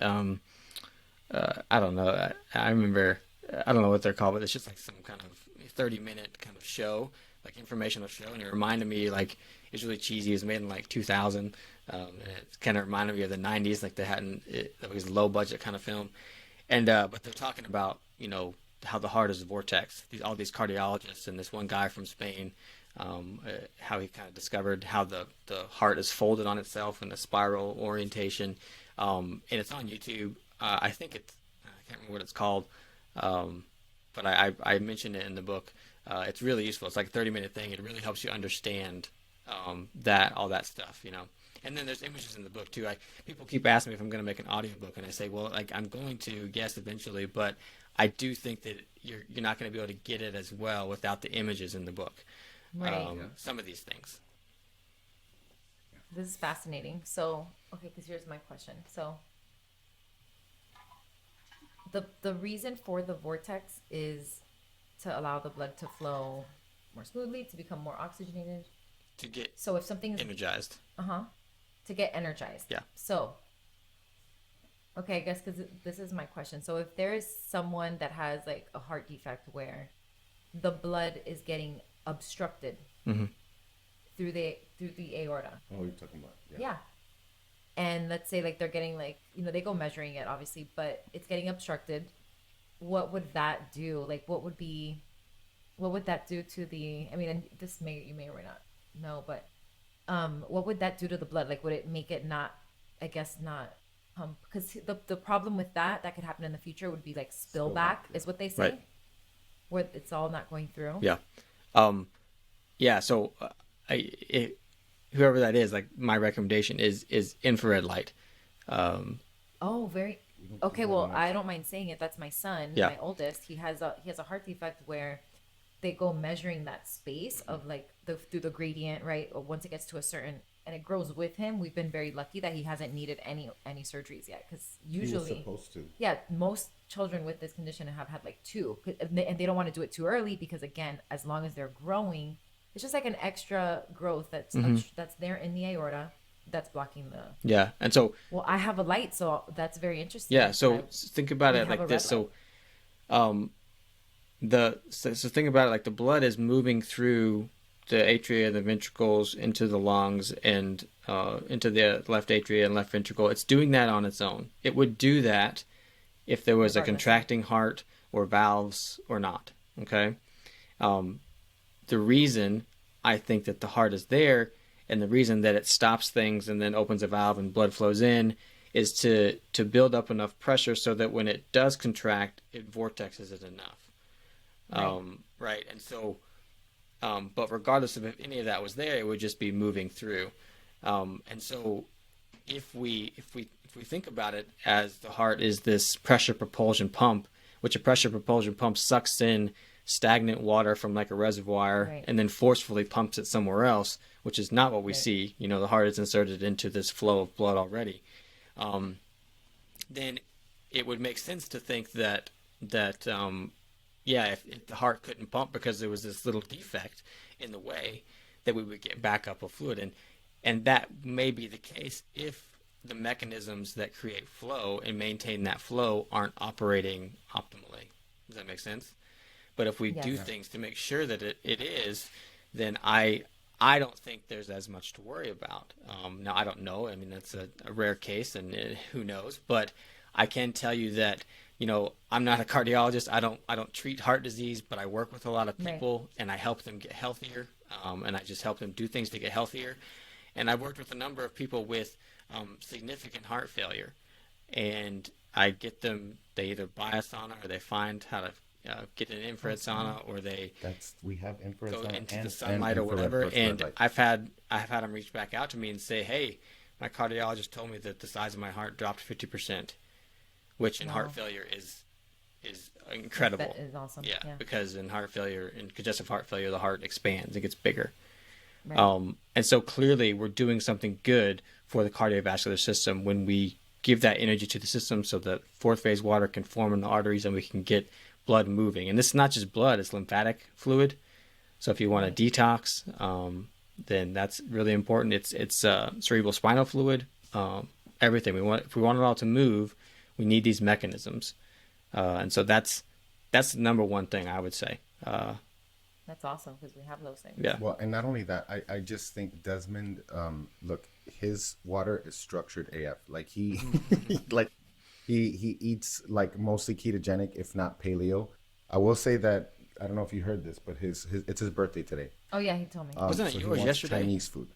S4: I don't know. I remember, I don't know what they're called, but it's just like some kind of 30-minute kind of show, like informational show, and it reminded me, like, it's really cheesy. It was made in like 2000. It kind of reminded me of the 90s, like it was a low budget kind of film, and but they're talking about how the heart is a vortex. All these cardiologists, and this one guy from Spain, how he kind of discovered how the heart is folded on itself in a spiral orientation, and it's on YouTube. I think I can't remember what it's called, but I mentioned it in the book. It's really useful. It's like a 30-minute thing. It really helps you understand all that stuff, And then there's images in the book too. People keep asking me if I'm going to make an audiobook, and I say, well, like, I'm going to, yes, eventually, but I do think that you're not going to be able to get it as well without the images in the book.
S3: Right.
S4: Some of these things.
S3: This is fascinating. So, okay, because here's my question. So, the reason for the vortex is to allow the blood to flow more smoothly, to become more oxygenated.
S4: To get
S3: so if something is
S4: energized.
S3: To get energized.
S4: Yeah.
S3: So, okay, I guess because this is my question. So if there is someone that has like a heart defect where the blood is getting obstructed through the aorta.
S2: Oh, you're talking about
S3: yeah. And let's say like they're getting like they go measuring it obviously, but it's getting obstructed. What would that do? Like what would that do to the? I mean, and this you may or may not know, but what would that do to the blood? Like would it make it not? I guess not. Because the problem with that could happen in the future would be like spillback, is what they say,
S4: right.
S3: Where it's all not going through.
S4: Yeah. Yeah. So whoever that is, like my recommendation is infrared light.
S3: Very okay. Well, I don't mind saying it. That's my son, my oldest. He has a heart defect where they go measuring that space of like through the gradient, right? Or once it gets to a certain, and it grows with him. We've been very lucky that he hasn't needed any surgeries yet, because usually
S2: he was supposed to.
S3: Yeah, most children with this condition have had like 2, and they don't want to do it too early, because again, as long as they're growing, it's just like an extra growth that's there in the aorta, that's blocking the.
S4: Yeah, and so
S3: Well, I have a light, so that's very interesting.
S4: yeah, so think about
S3: we
S4: it
S3: have a
S4: like
S3: red
S4: this. So so think about it like the blood is moving through the atria, the ventricles, into the lungs, and into the left atria and left ventricle. It's doing that on its own. It would do that if there was a
S3: Regardless.
S4: contracting heart or valves or not. Okay. The reason I think that the heart is there, and the reason that it stops things and then opens a valve and blood flows in, is to build up enough pressure so that when it does contract, it vortexes it enough. Right. And so, but regardless of if any of that was there, it would just be moving through. And so if we think about it as the heart is this pressure propulsion pump, which a pressure propulsion pump sucks in stagnant water from like a reservoir
S3: Right.
S4: and then forcefully pumps it somewhere else, which is not what we see. You know, the heart is inserted into this flow of blood already. Then it would make sense to think that if the heart couldn't pump because there was this little defect in the way, that we would get backup of fluid, and that may be the case if the mechanisms that create flow and maintain that flow aren't operating optimally. Does that make sense? But if we do things to make sure that it is, then I don't think there's as much to worry about. Now, I don't know. I mean, that's a rare case, and who knows? But I can tell you that, you know, I'm not a cardiologist. I don't treat heart disease, but I work with a lot of people, and I help them get healthier, and I just help them do things to get healthier. And I've worked with a number of people with significant heart failure, and I get them, they either buy a sauna or they find how to get an infrared sauna, or
S2: we have infrared
S4: go
S2: sauna
S4: into
S2: and
S4: the sunlight or whatever. And
S2: light.
S4: I've had them reach back out to me and say, hey, my cardiologist told me that the size of my heart dropped 50%, which in heart failure is incredible.
S3: That is awesome.
S4: Yeah, because in heart failure, in congestive heart failure, the heart expands, it gets bigger.
S3: Right.
S4: And so clearly we're doing something good for the cardiovascular system when we give that energy to the system so that fourth phase water can form in the arteries and we can get blood moving. And this is not just blood, it's lymphatic fluid. So if you want to detox, then that's really important. It's cerebral spinal fluid, everything. If we want it all to move, we need these mechanisms. And so that's the number one thing I would say.
S3: That's awesome because we have those things.
S2: Yeah. Well, and not only that, I just think Desmond, look, his water is structured AF. Like he eats like mostly ketogenic, if not paleo. I will say that, I don't know if you heard this, but it's his birthday today.
S3: Oh yeah, he told me.
S4: Wasn't it yours yesterday?
S2: Chinese food.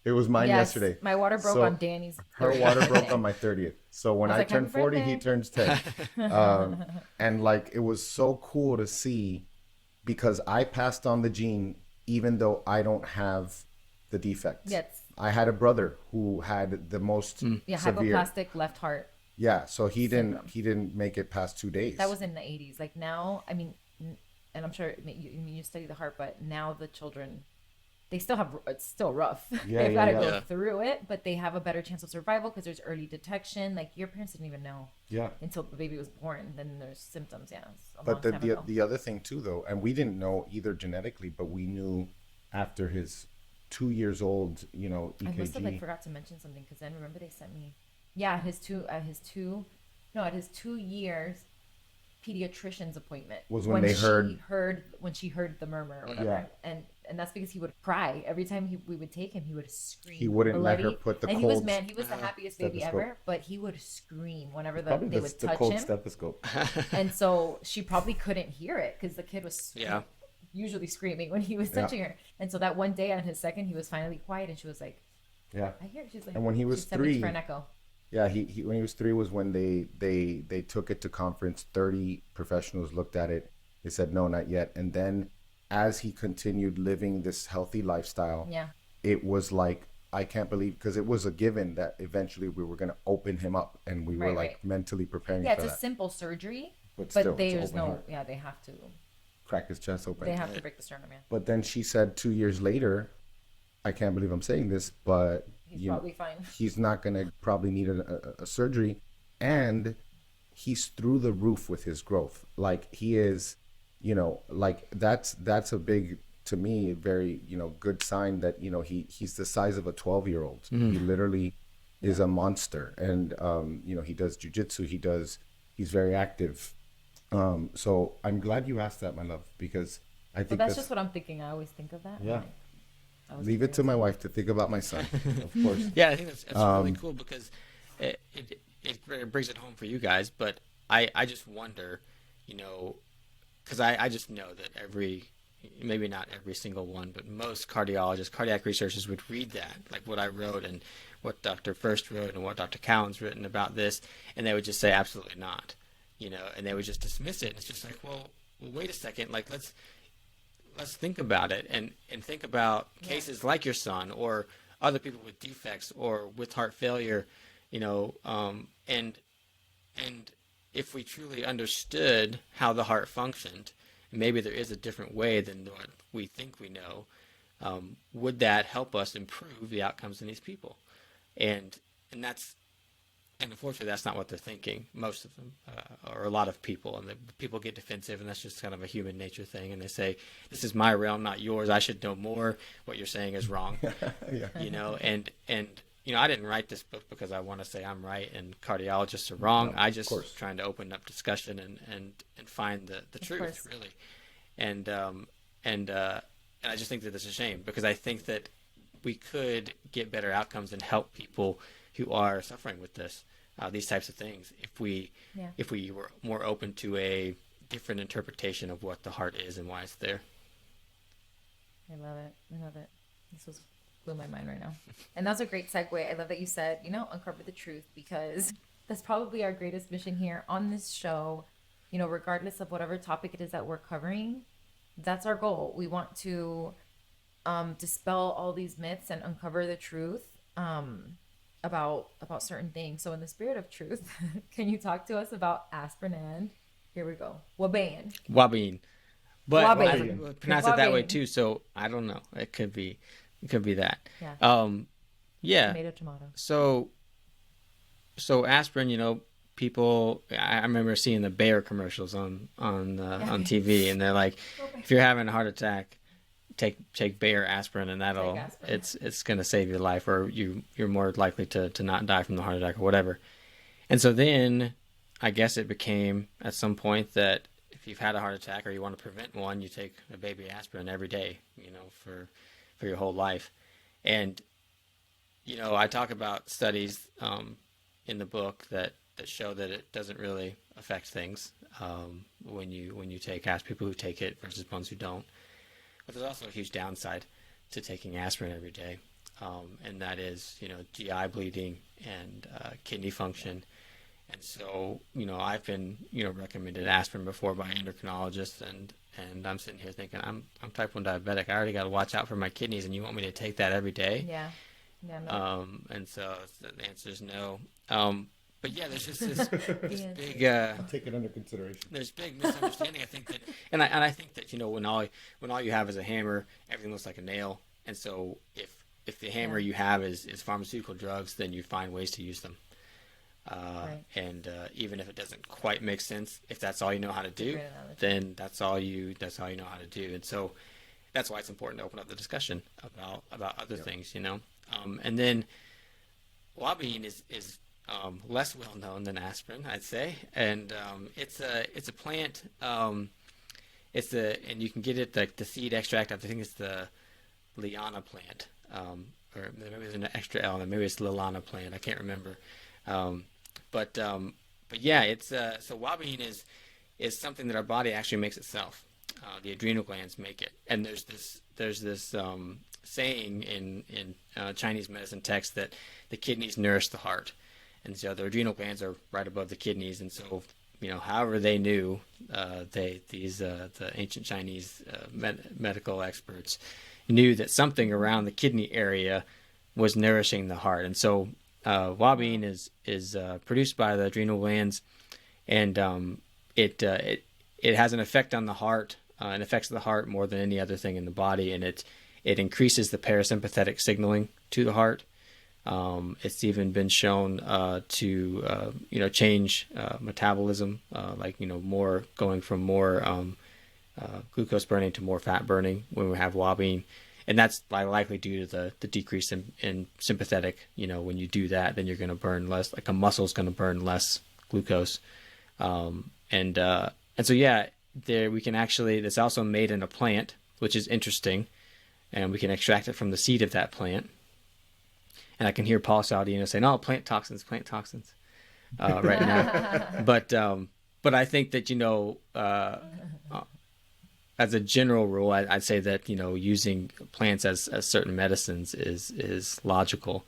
S2: It was mine yesterday.
S3: My water broke on Danny's.
S2: Her water broke on my 30th. So when I turn 40, he turns 10. And like, it was so cool to see, because I passed on the gene even though I don't have the defect.
S3: Yes.
S2: I had a brother who had the most severe.
S3: Hypoplastic left heart.
S2: Yeah, so he didn't make it past 2 days.
S3: That was in the 80s. Like now, I mean, and I'm sure you study the heart, but now the children, they still have, it's still rough. They've got to go through it, but they have a better chance of survival because there's early detection. Like your parents didn't even know until the baby was born. Then there's symptoms.
S2: But the other thing too, though, and we didn't know either genetically, but we knew after his 2 years old, you know, EKG.
S3: I must have forgot to mention something, because then remember they sent me, at his 2 years pediatrician's appointment
S2: was when she
S3: heard the murmur or whatever. And that's because he would cry every time we would take him. He would scream.
S2: He wouldn't let her put the cold.
S3: He was the happiest baby ever, but he would scream whenever they would touch
S2: cold
S3: him.
S2: Stethoscope.
S3: And so she probably couldn't hear it because the kid was usually screaming when he was touching her. And so that one day on his second, he was finally quiet, and she was like, "I hear it." She's like,
S2: and when he was 3,
S3: for an echo.
S2: Yeah, he when he was 3 was when they took it to conference. 30 professionals looked at it. They said no, not yet. And then as he continued living this healthy lifestyle, it was like, I can't believe, because it was a given that eventually we were going to open him up, and we were mentally preparing for that.
S3: Yeah, it's a simple surgery, but
S2: still,
S3: there's no, they have to
S2: crack his chest open.
S3: They have to break the sternum,
S2: But then she said 2 years later, I can't believe I'm saying this, but
S3: he's probably fine.
S2: He's not going to probably need a surgery, and he's through the roof with his growth. Like he is, you know, like that's a big to me a very, good sign that, he's the size of a 12-year-old. He literally is a monster. And, he does jujitsu. He's very active. So I'm glad you asked that, my love, because I think
S3: that's just what I'm thinking. I always think of that.
S2: Yeah. Leave
S3: curious.
S2: it to my wife to think about my son, of course.
S4: Yeah, I think that's really cool because it brings it home for you guys. But I just wonder, because I just know that maybe not every single one, but most cardiologists, cardiac researchers would read that, like what I wrote and what Dr. First wrote and what Dr. Cowan's written about this, and they would just say absolutely not, and they would just dismiss it. And it's just like, well, wait a second, like let's think about it and think about cases like your son or other people with defects or with heart failure, and if we truly understood how the heart functioned, maybe there is a different way than what we think we know, would that help us improve the outcomes in these people? And unfortunately, that's not what they're thinking, most of them, or a lot of people. And people get defensive, and that's just kind of a human nature thing. And they say, this is my realm, not yours. I should know more. What you're saying is wrong.
S2: Yeah.
S4: And I didn't write this book because I want to say I'm right and cardiologists are wrong.
S2: No,
S4: I just trying to open up discussion and find the truth, really. And I just think that it's a shame because I think that we could get better outcomes and help people who are suffering with these types of things if we were more open to a different interpretation of what the heart is and why it's there.
S3: I love it. This blew my mind right now. And that's a great segue. I love that you said, uncover the truth, because that's probably our greatest mission here on this show. Regardless of whatever topic it is that we're covering, that's our goal. We want to dispel all these myths and uncover the truth about certain things. So in the spirit of truth, can you talk to us about aspirin and, here we go,
S4: Wabine. But
S3: Wabine.
S4: I pronounce it that way too, so I don't know. It could be that.
S3: Yeah. Tomato.
S4: So aspirin, people, I remember seeing the Bayer commercials on TV, and they're like, if you're having a heart attack, take Bayer aspirin, and it's going to save your life, or you're more likely to not die from the heart attack or whatever. And so then I guess it became at some point that if you've had a heart attack or you want to prevent one, you take a baby aspirin every day, for your whole life. And I talk about studies in the book that show that it doesn't really affect things when you take aspirin, people who take it versus ones who don't. But there's also a huge downside to taking aspirin every day, and that is, GI bleeding and kidney function. And so, I've been, recommended aspirin before by endocrinologists, and I'm sitting here thinking, I'm type 1 diabetic. I already got to watch out for my kidneys, and you want me to take that every day?
S3: Yeah. No.
S4: And so the answer is no. But yeah, there's just this big. I'll
S2: take it under consideration.
S4: There's big misunderstanding. I think that, and I think that when all you have is a hammer, everything looks like a nail. And so if the hammer you have is pharmaceutical drugs, then you find ways to use them.
S3: Right.
S4: And even if it doesn't quite make sense, if that's all you know how to do, then that's all you know how to do. And so that's why it's important to open up the discussion about other things, and then Wabine is less well known than aspirin, I'd say, and it's a plant. And you can get it like the seed extract. I think it's the liana plant, or maybe there's an extra L, and maybe it's Lilana plant. I can't remember. But yeah, it's so Wabine is something that our body actually makes itself. The adrenal glands make it, and there's this saying in Chinese medicine text that the kidneys nourish the heart, and so the adrenal glands are right above the kidneys, and so however they knew, the ancient Chinese medical experts knew that something around the kidney area was nourishing the heart, and so Wabine is produced by the adrenal glands, and it has an effect on the heart. It affects the heart more than any other thing in the body, and it increases the parasympathetic signaling to the heart. It's even been shown to change metabolism, more going from more glucose burning to more fat burning when we have well-being. And that's likely due to the decrease in sympathetic. When you do that, then you're going to burn less, like a muscle is going to burn less glucose. And so, yeah, there we can actually, that's also made in a plant, which is interesting. And we can extract it from the seed of that plant. And I can hear Paul Saladino saying, "Oh, plant toxins right now." But I think that, as a general rule, I'd say that, using plants as certain medicines is logical,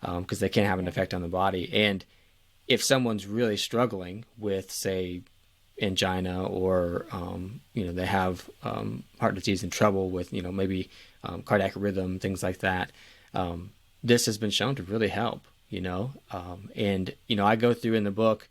S4: because they can have an effect on the body. And if someone's really struggling with, say, angina, or they have heart disease and trouble with maybe cardiac rhythm, things like that, this has been shown to really help. And I go through in the book,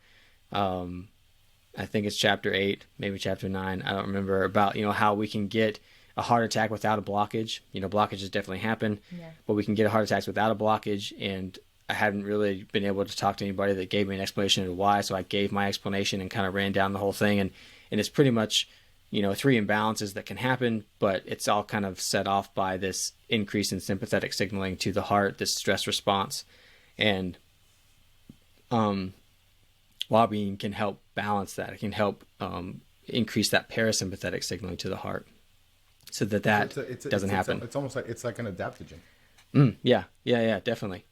S4: I think it's chapter 8, maybe chapter 9, I don't remember, about how we can get a heart attack without a blockage. Blockages definitely happen, but we can get a heart attacks without a blockage. And I hadn't really been able to talk to anybody that gave me an explanation of why, so I gave my explanation and kind of ran down the whole thing. And it's pretty much 3 imbalances that can happen, but it's all kind of set off by this increase in sympathetic signaling to the heart, this stress response. And well-being can help balance that. It can help increase that parasympathetic signaling to the heart, so that doesn't happen.
S2: It's almost like it's like an adaptogen.
S4: Yeah, definitely.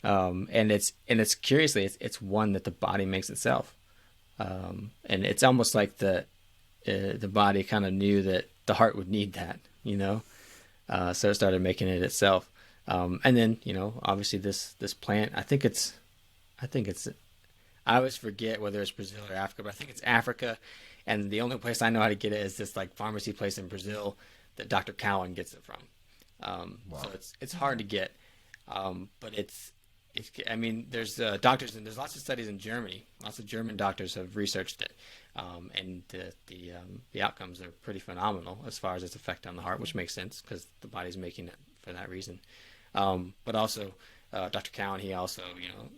S4: And it's curiously, it's one that the body makes itself. And it's almost like the body kind of knew that the heart would need that, so it started making it itself. And then, obviously this plant, I think it's, I always forget whether it's Brazil or Africa, but I think it's Africa. And the only place I know how to get it is this like pharmacy place in Brazil that Dr. Cowan gets it from. Wow. So it's hard to get. But I mean, there's doctors, and there's lots of studies in Germany. Lots of German doctors have researched it. And the outcomes are pretty phenomenal as far as its effect on the heart, which makes sense because the body's making it for that reason. But also, Dr. Cowan, he also,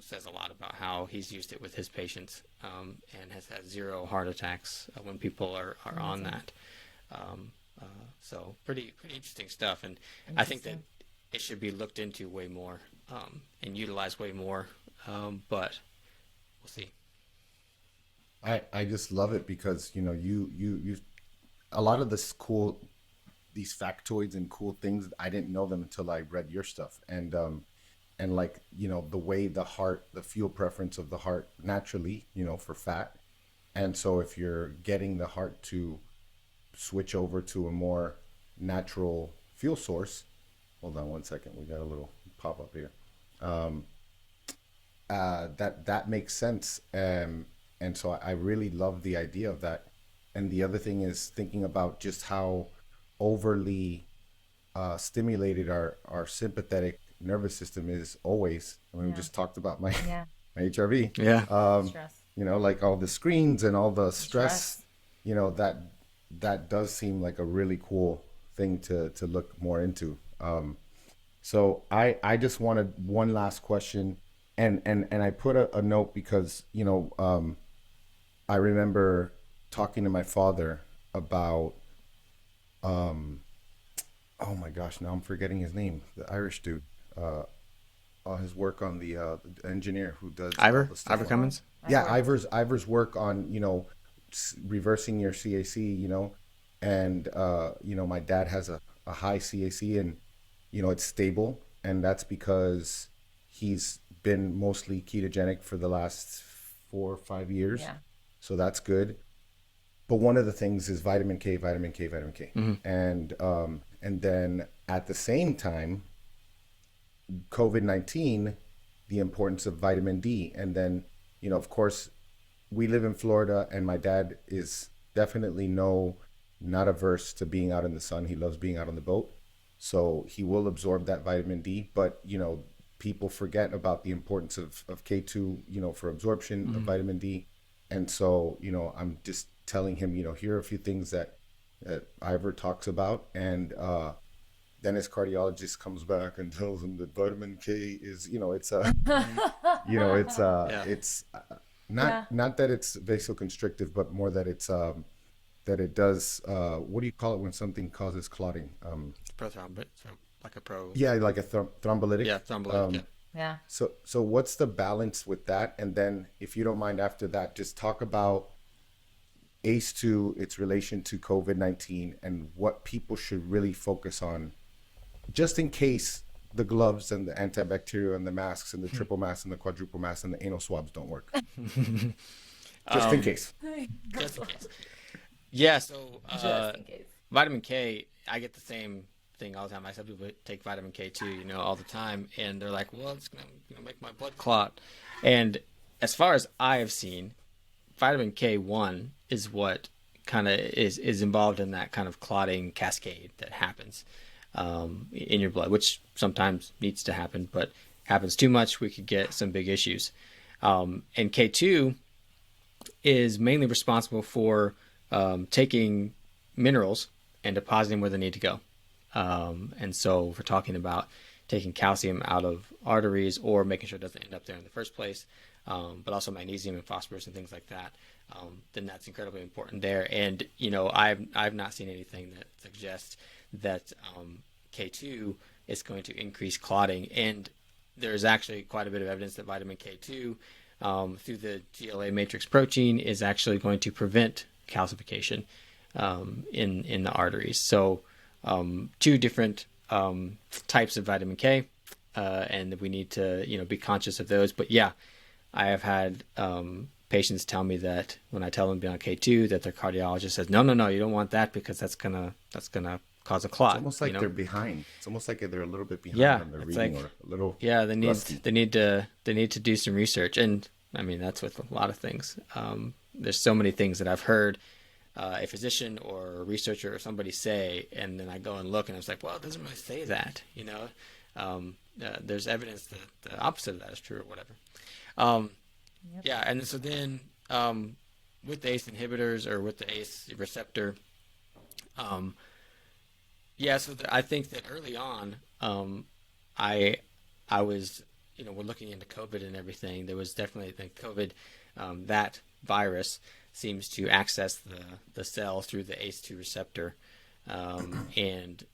S4: says a lot about how he's used it with his patients, and has had 0 heart attacks when people are on that. So pretty interesting stuff. And I think that it should be looked into way more, and utilized way more. But we'll see.
S2: I just love it because, you a lot of these factoids and cool things, I didn't know them until I read your stuff. And like, the way the fuel preference of the heart naturally, for fat. And so if you're getting the heart to switch over to a more natural fuel source, hold on one second, we got a little pop up here. That makes sense. And so I really love the idea of that. And the other thing is thinking about just how overly stimulated our sympathetic nervous system is always. I mean, we just talked about my HRV.
S4: Yeah.
S3: Stress.
S2: Like all the screens and all the stress. That does seem like a really cool thing to look more into. So I just wanted one last question, and I put a note because I remember talking to my father about oh my gosh, now I'm forgetting his name, the Irish dude. His work on the engineer who does
S4: Ivor Cummins.
S2: Yeah, Ivor's work on reversing your CAC, and my dad has a high CAC, and it's stable, and that's because he's been mostly ketogenic for the last 4 or 5 years.
S3: Yeah.
S2: So that's good. But one of the things is vitamin K. Mm-hmm. And then at the same time, COVID-19, the importance of vitamin D. And then, of course, we live in Florida, and my dad is definitely not averse to being out in the sun. He loves being out on the boat. So he will absorb that vitamin D. But, people forget about the importance of K2, for absorption of vitamin D. And so, I'm just telling him, here are a few things that Ivor talks about. And then his cardiologist comes back and tells him that vitamin K is, it's not that it's vasoconstrictive, but more that it's that it does. What do you call it when something causes clotting?
S4: Prothrombotic, so like a pro.
S2: Yeah, like a thrombolytic.
S4: Yeah, thrombolytic. Yeah.
S3: Yeah.
S2: So what's the balance with that? And then, if you don't mind, after that, just talk about ACE2, its relation to COVID-19, and what people should really focus on, just in case the gloves and the antibacterial and the masks and the triple mask and the quadruple mask and the anal swabs don't work. Just in case.
S4: Just in case. Yeah, so
S3: Just in case.
S4: vitamin K, I get the same thing all the time. I tell people take vitamin K too, all the time, and they're like, "Well, it's gonna make my blood clot." And as far as I have seen, vitamin K1 is what kind of is involved in that kind of clotting cascade that happens in your blood, which sometimes needs to happen, but happens too much, we could get some big issues. And K2 is mainly responsible for taking minerals and depositing where they need to go. And so if we're talking about taking calcium out of arteries or making sure it doesn't end up there in the first place, but also magnesium and phosphorus and things like that, then that's incredibly important there. And, I've not seen anything that suggests that K2 is going to increase clotting. And there's actually quite a bit of evidence that vitamin K2 through the GLA matrix protein is actually going to prevent calcification in the arteries. So two different types of vitamin K, and we need to be conscious of those. But yeah, I have had patients tell me that when I tell them to be on K2, that their cardiologist says, no, you don't want that because that's gonna cause a clot.
S2: It's almost like they're behind. It's almost like they're a little bit behind
S4: Yeah,
S2: on their
S4: it's
S2: reading,
S4: like,
S2: or a little.
S4: Yeah, they
S2: rusty.
S4: need to do some research, and I mean that's with a lot of things. There's so many things that I've heard a physician or a researcher or somebody say, and then I go and look, and I was like, well, it doesn't really say that. There's evidence that the opposite of that is true or whatever.
S3: Yep.
S4: Yeah, and so then with the ACE inhibitors or with the ACE receptor, so I think that early on, I was, we're looking into COVID and everything. There was definitely the COVID, that virus seems to access the cell through the ACE2 receptor, and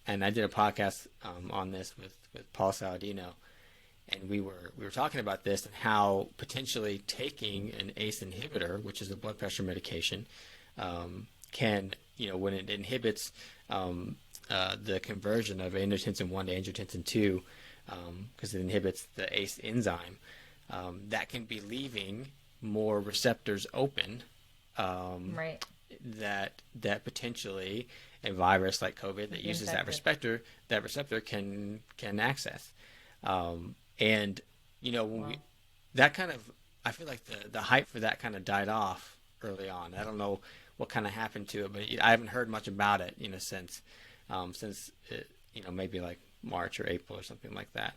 S4: I did a podcast on this with Paul Saladino. And we were talking about this and how potentially taking an ACE inhibitor, which is a blood pressure medication, can, when it inhibits the conversion of angiotensin 1 to angiotensin 2, because it inhibits the ACE enzyme, that can be leaving more receptors open.
S3: Right.
S4: That potentially a virus like COVID that uses that receptor can access. And when that kind of, I feel like the hype for that kind of died off early on. I don't know what kind of happened to it, but I haven't heard much about it, since it, maybe like March or April or something like that.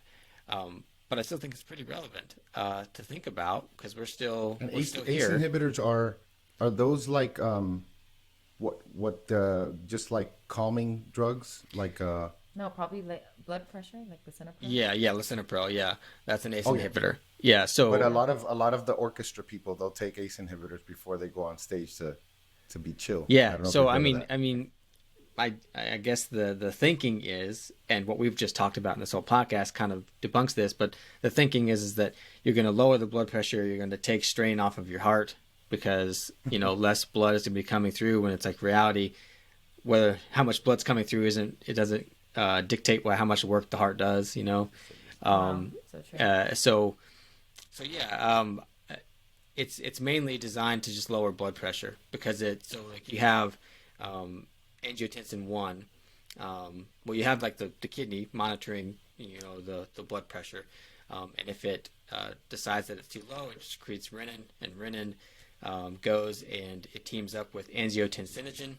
S4: But I still think it's pretty relevant to think about because we're still
S2: ACE
S4: here.
S2: inhibitors are those like just like calming drugs, like
S3: No, probably like blood pressure, like lisinopril.
S4: Yeah, lisinopril. Yeah, that's an ACE inhibitor. Yeah, so
S2: but a lot of the orchestra people, they'll take ACE inhibitors before they go on stage to be chill.
S4: Yeah, so I mean, I guess the thinking is, and what we've just talked about in this whole podcast kind of debunks this, but the thinking is that you're going to lower the blood pressure, you're going to take strain off of your heart because less blood is going to be coming through. When it's like reality, how much blood's coming through doesn't dictate how much work the heart does. So true. So yeah, it's mainly designed to just lower blood pressure because you have angiotensin 1. You have like the kidney monitoring the blood pressure, and if it decides that it's too low, it just creates renin, and renin goes and it teams up with angiotensinogen,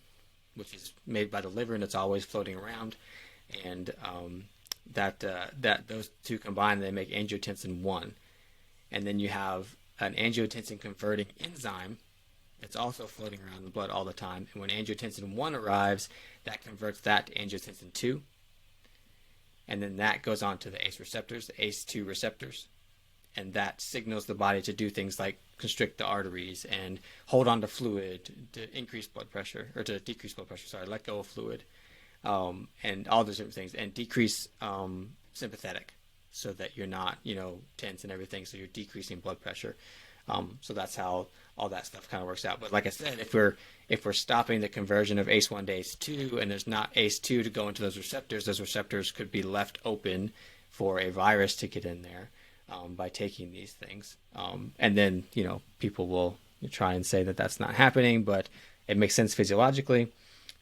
S4: which is made by the liver and it's always floating around, and that those two combined, they make angiotensin 1, and then you have an angiotensin converting enzyme that's also floating around in the blood all the time, and when angiotensin 1 arrives, that converts that to angiotensin 2, and then that goes on to the ACE receptors, the ACE2 receptors, and that signals the body to do things like constrict the arteries and hold on to fluid to increase blood pressure, or to decrease blood pressure, sorry, let go of fluid, and all those different things, and decrease sympathetic, so that you're not, tense and everything, so you're decreasing blood pressure. So that's how all that stuff kind of works out. But like I said, if we're stopping the conversion of ACE1 to ACE2, and there's not ACE2 to go into those receptors could be left open for a virus to get in there by taking these things. And then, people will try and say that that's not happening, but it makes sense physiologically.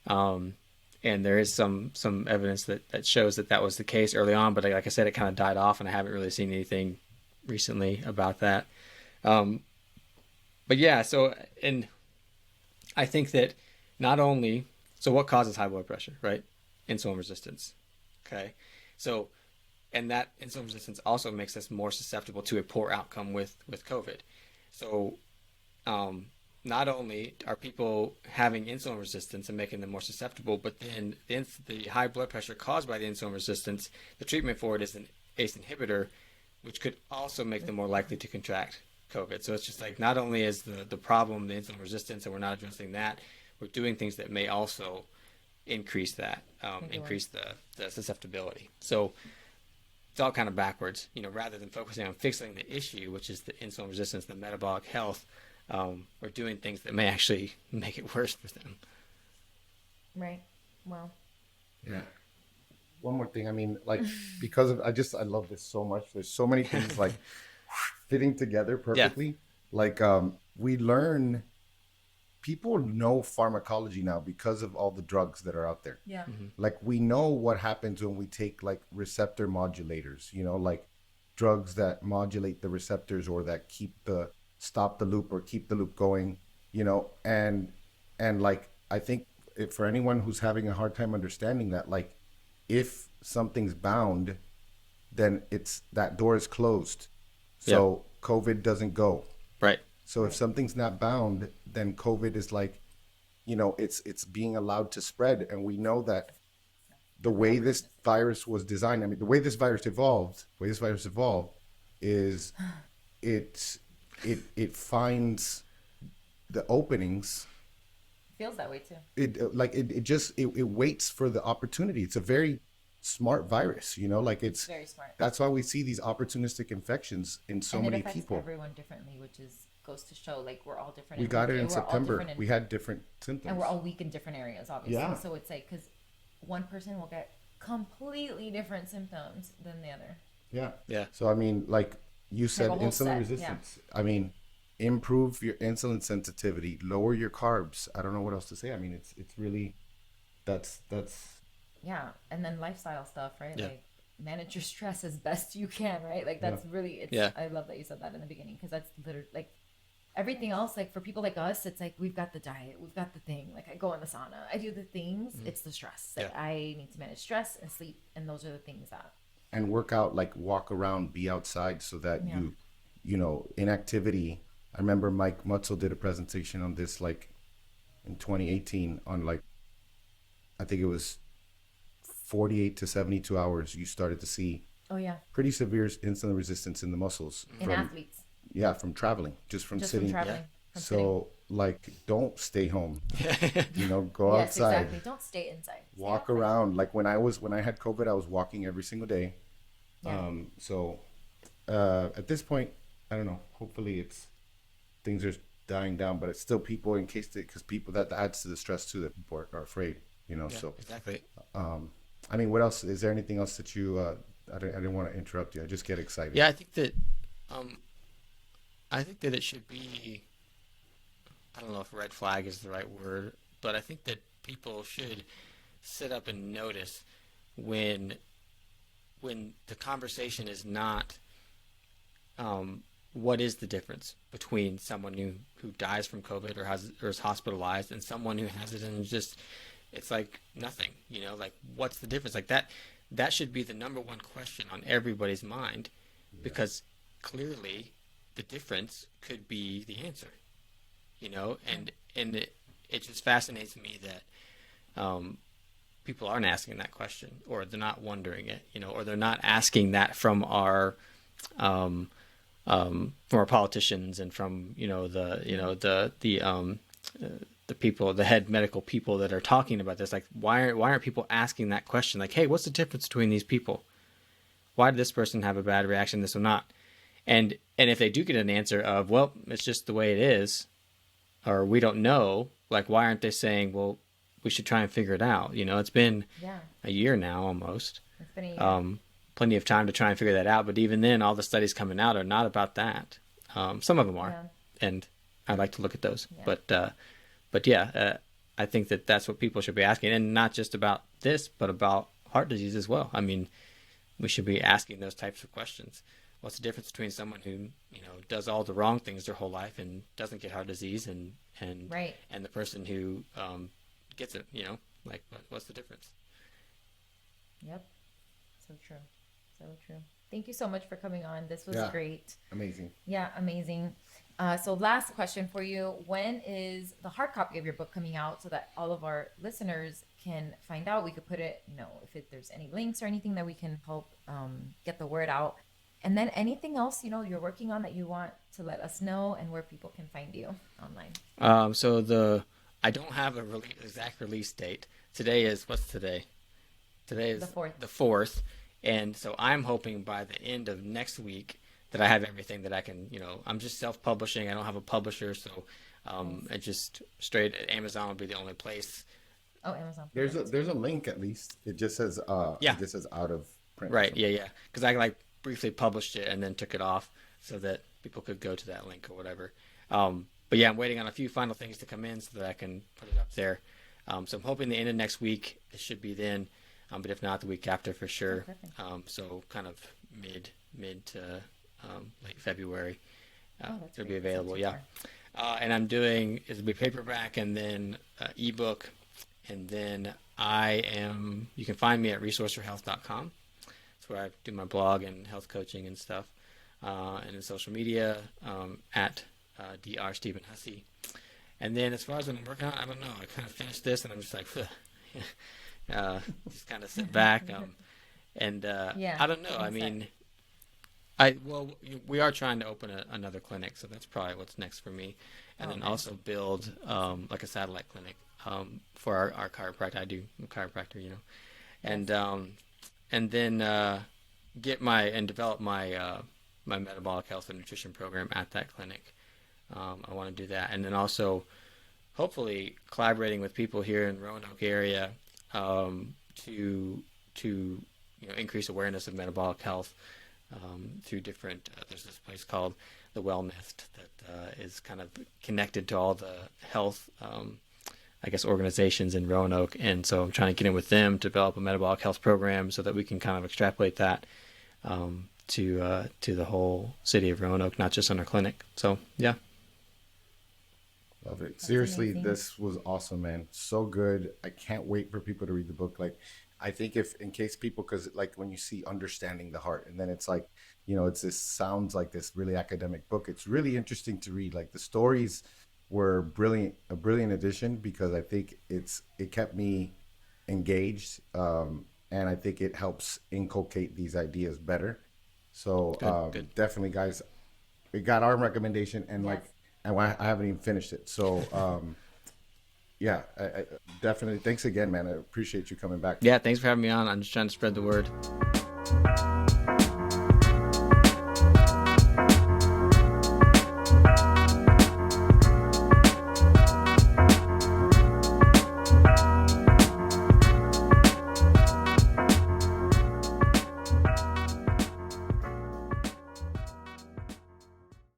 S4: And there is some evidence that shows that was the case early on, but like I said, it kind of died off, and I haven't really seen anything recently about that. But yeah, and I think that not only, so what causes high blood pressure, right? Insulin resistance. Okay. So, and that insulin resistance also makes us more susceptible to a poor outcome with COVID. So, not only are people having insulin resistance and making them more susceptible, but then the high blood pressure caused by the insulin resistance, the treatment for it is an ACE inhibitor, which could also make them more likely to contract COVID. So it's just like, not only is the problem the insulin resistance, and we're not addressing that, we're doing things that may also increase that, increase the susceptibility. So it's all kind of backwards, rather than focusing on fixing the issue, which is the insulin resistance, the metabolic health, we're doing things that may actually make it worse for them.
S3: Right. Well.
S2: Yeah. One more thing. I mean, like, because of, I love this so much. There's so many things like fitting together perfectly. Yeah. Like, we learn, people know pharmacology now because of all the drugs that are out there.
S3: Yeah.
S2: Mm-hmm. Like, we know what happens when we take like receptor modulators, like drugs that modulate the receptors, or that stop the loop or keep the loop going, and like, I think for anyone who's having a hard time understanding that, like, if something's bound, then that door is closed. So yep. COVID doesn't go.
S4: Right.
S2: So if something's not bound, then COVID is like, it's being allowed to spread. And we know that the way this virus was designed, the way this virus evolved is it finds the openings.
S3: Feels that way too.
S2: It waits for the opportunity. It's a very smart virus, like it's
S3: very smart.
S2: That's why we see these opportunistic infections in so many people.
S3: And it affects everyone differently, which goes to show, like, we're all different.
S2: We got it in September. We had different symptoms.
S3: And we're all weak in different areas, obviously.
S2: Yeah.
S3: So it's like, because one person will get completely different symptoms than the other.
S2: Yeah.
S4: Yeah.
S2: So, like you said, insulin resistance. Yeah. Improve your insulin sensitivity, lower your carbs. I don't know what else to say. It's really, that's.
S3: Yeah. And then lifestyle stuff, right?
S4: Yeah.
S3: Like, manage your stress as best you can, right? Like, that's really, I love that you said that in the beginning, because that's literally, like, everything else, like, for people like us, it's like, we've got the diet, we've got the thing, like, I go in the sauna, I do the things, it's the stress. Like, I need to manage stress and sleep, and those are the things that.
S2: And work out, like, walk around, be outside, so that inactivity. I remember Mike Mutzel did a presentation on this, like, in 2018, on, like, I think it was 48 to 72 hours, you started to see pretty severe insulin resistance in the muscles.
S3: In athletes.
S2: Yeah, from traveling, just from sitting. Like, don't stay home. Go outside.
S3: Exactly. Don't stay inside.
S2: Walk around. Like, when I had COVID, I was walking every single day.
S3: Yeah.
S2: At this point, I don't know. Hopefully, things are dying down, but it's still people, because people, that adds to the stress too, that people are afraid. So
S4: exactly.
S2: What else? Is there anything else that you? I didn't want to interrupt you. I just get excited.
S4: Yeah, I think that it should be, I don't know if red flag is the right word, but I think that people should sit up and notice when the conversation is not, what is the difference between someone who dies from COVID or is hospitalized, and someone who has it and it's like nothing, like, what's the difference? Like, that should be the number one question on everybody's mind, because clearly the difference could be the answer, and it just fascinates me that people aren't asking that question, or they're not wondering it, or they're not asking that from our from our politicians and from the people, the head medical people that are talking about this. Like, why aren't people asking that question? Like, hey, what's the difference between these people? Why did this person have a bad reaction, this one not? And if they do get an answer of, well, it's just the way it is, or we don't know, like, why aren't they saying, well, we should try and figure it out? It's been a year now almost.
S3: It's been a year.
S4: Plenty of time to try and figure that out. But even then, all the studies coming out are not about that. Some of them are, and I'd like to look at those. Yeah. But yeah, I think that's what people should be asking, and not just about this, but about heart disease as well. I mean, we should be asking those types of questions. What's the difference between someone who does all the wrong things their whole life and doesn't get heart disease, and the person who gets it? Like, what's the difference?
S3: Yep, so true, so true. Thank you so much for coming on. This was great.
S2: Amazing.
S3: Yeah, amazing. So last question for you. When is the hard copy of your book coming out so that all of our listeners can find out? We could put it, if there's any links or anything that we can help get the word out. And then anything else, you're working on that you want to let us know, and where people can find you online.
S4: So I don't have exact release date. What's today? Today is the 4th. And so I'm hoping by the end of next week that I have everything that I can, I'm just self-publishing. I don't have a publisher. So I just straight Amazon would be the only place.
S3: Oh, Amazon.
S2: There's a link, at least. It just says, it just says out of print.
S4: Right. Yeah. Because I briefly published it and then took it off so that people could go to that link or whatever. But yeah, I'm waiting on a few final things to come in so that I can put it up there. So I'm hoping the end of next week, it should be then. But if not, the week after for sure. So kind of mid to late February, it'll be available. And I'm doing, it'll be paperback and then ebook, and then you can find me at resourceforhealth.com. That's where I do my blog and health coaching and stuff, and in social media at Dr. Stephen Hussey. And then as far as what I'm working on, I don't know. I kind of finished this and I'm just like, just kind of sit back, and I don't know. I mean, we are trying to open another clinic, so that's probably what's next for me, and then also build like a satellite clinic for our chiropractor. I'm a chiropractor, and then develop my metabolic health and nutrition program at that clinic. I want to do that, and then also hopefully collaborating with people here in Roanoke area. To increase awareness of metabolic health through different. There's this place called the Wellnest that is kind of connected to all the health, organizations in Roanoke, and so I'm trying to get in with them to develop a metabolic health program so that we can kind of extrapolate that to the whole city of Roanoke, not just on our clinic. So yeah.
S2: Love it. Seriously, this was awesome, man. So good. I can't wait for people to read the book. Like, I think because like when you see Understanding the Heart, and then it's like, sounds like this really academic book. It's really interesting to read. Like, the stories were a brilliant addition, because I think it kept me engaged. And I think it helps inculcate these ideas better. So good. Definitely, guys, we got our recommendation, and and I haven't even finished it. So, I definitely. Thanks again, man. I appreciate you coming back.
S4: Yeah, thanks for having me on. I'm just trying to spread the word.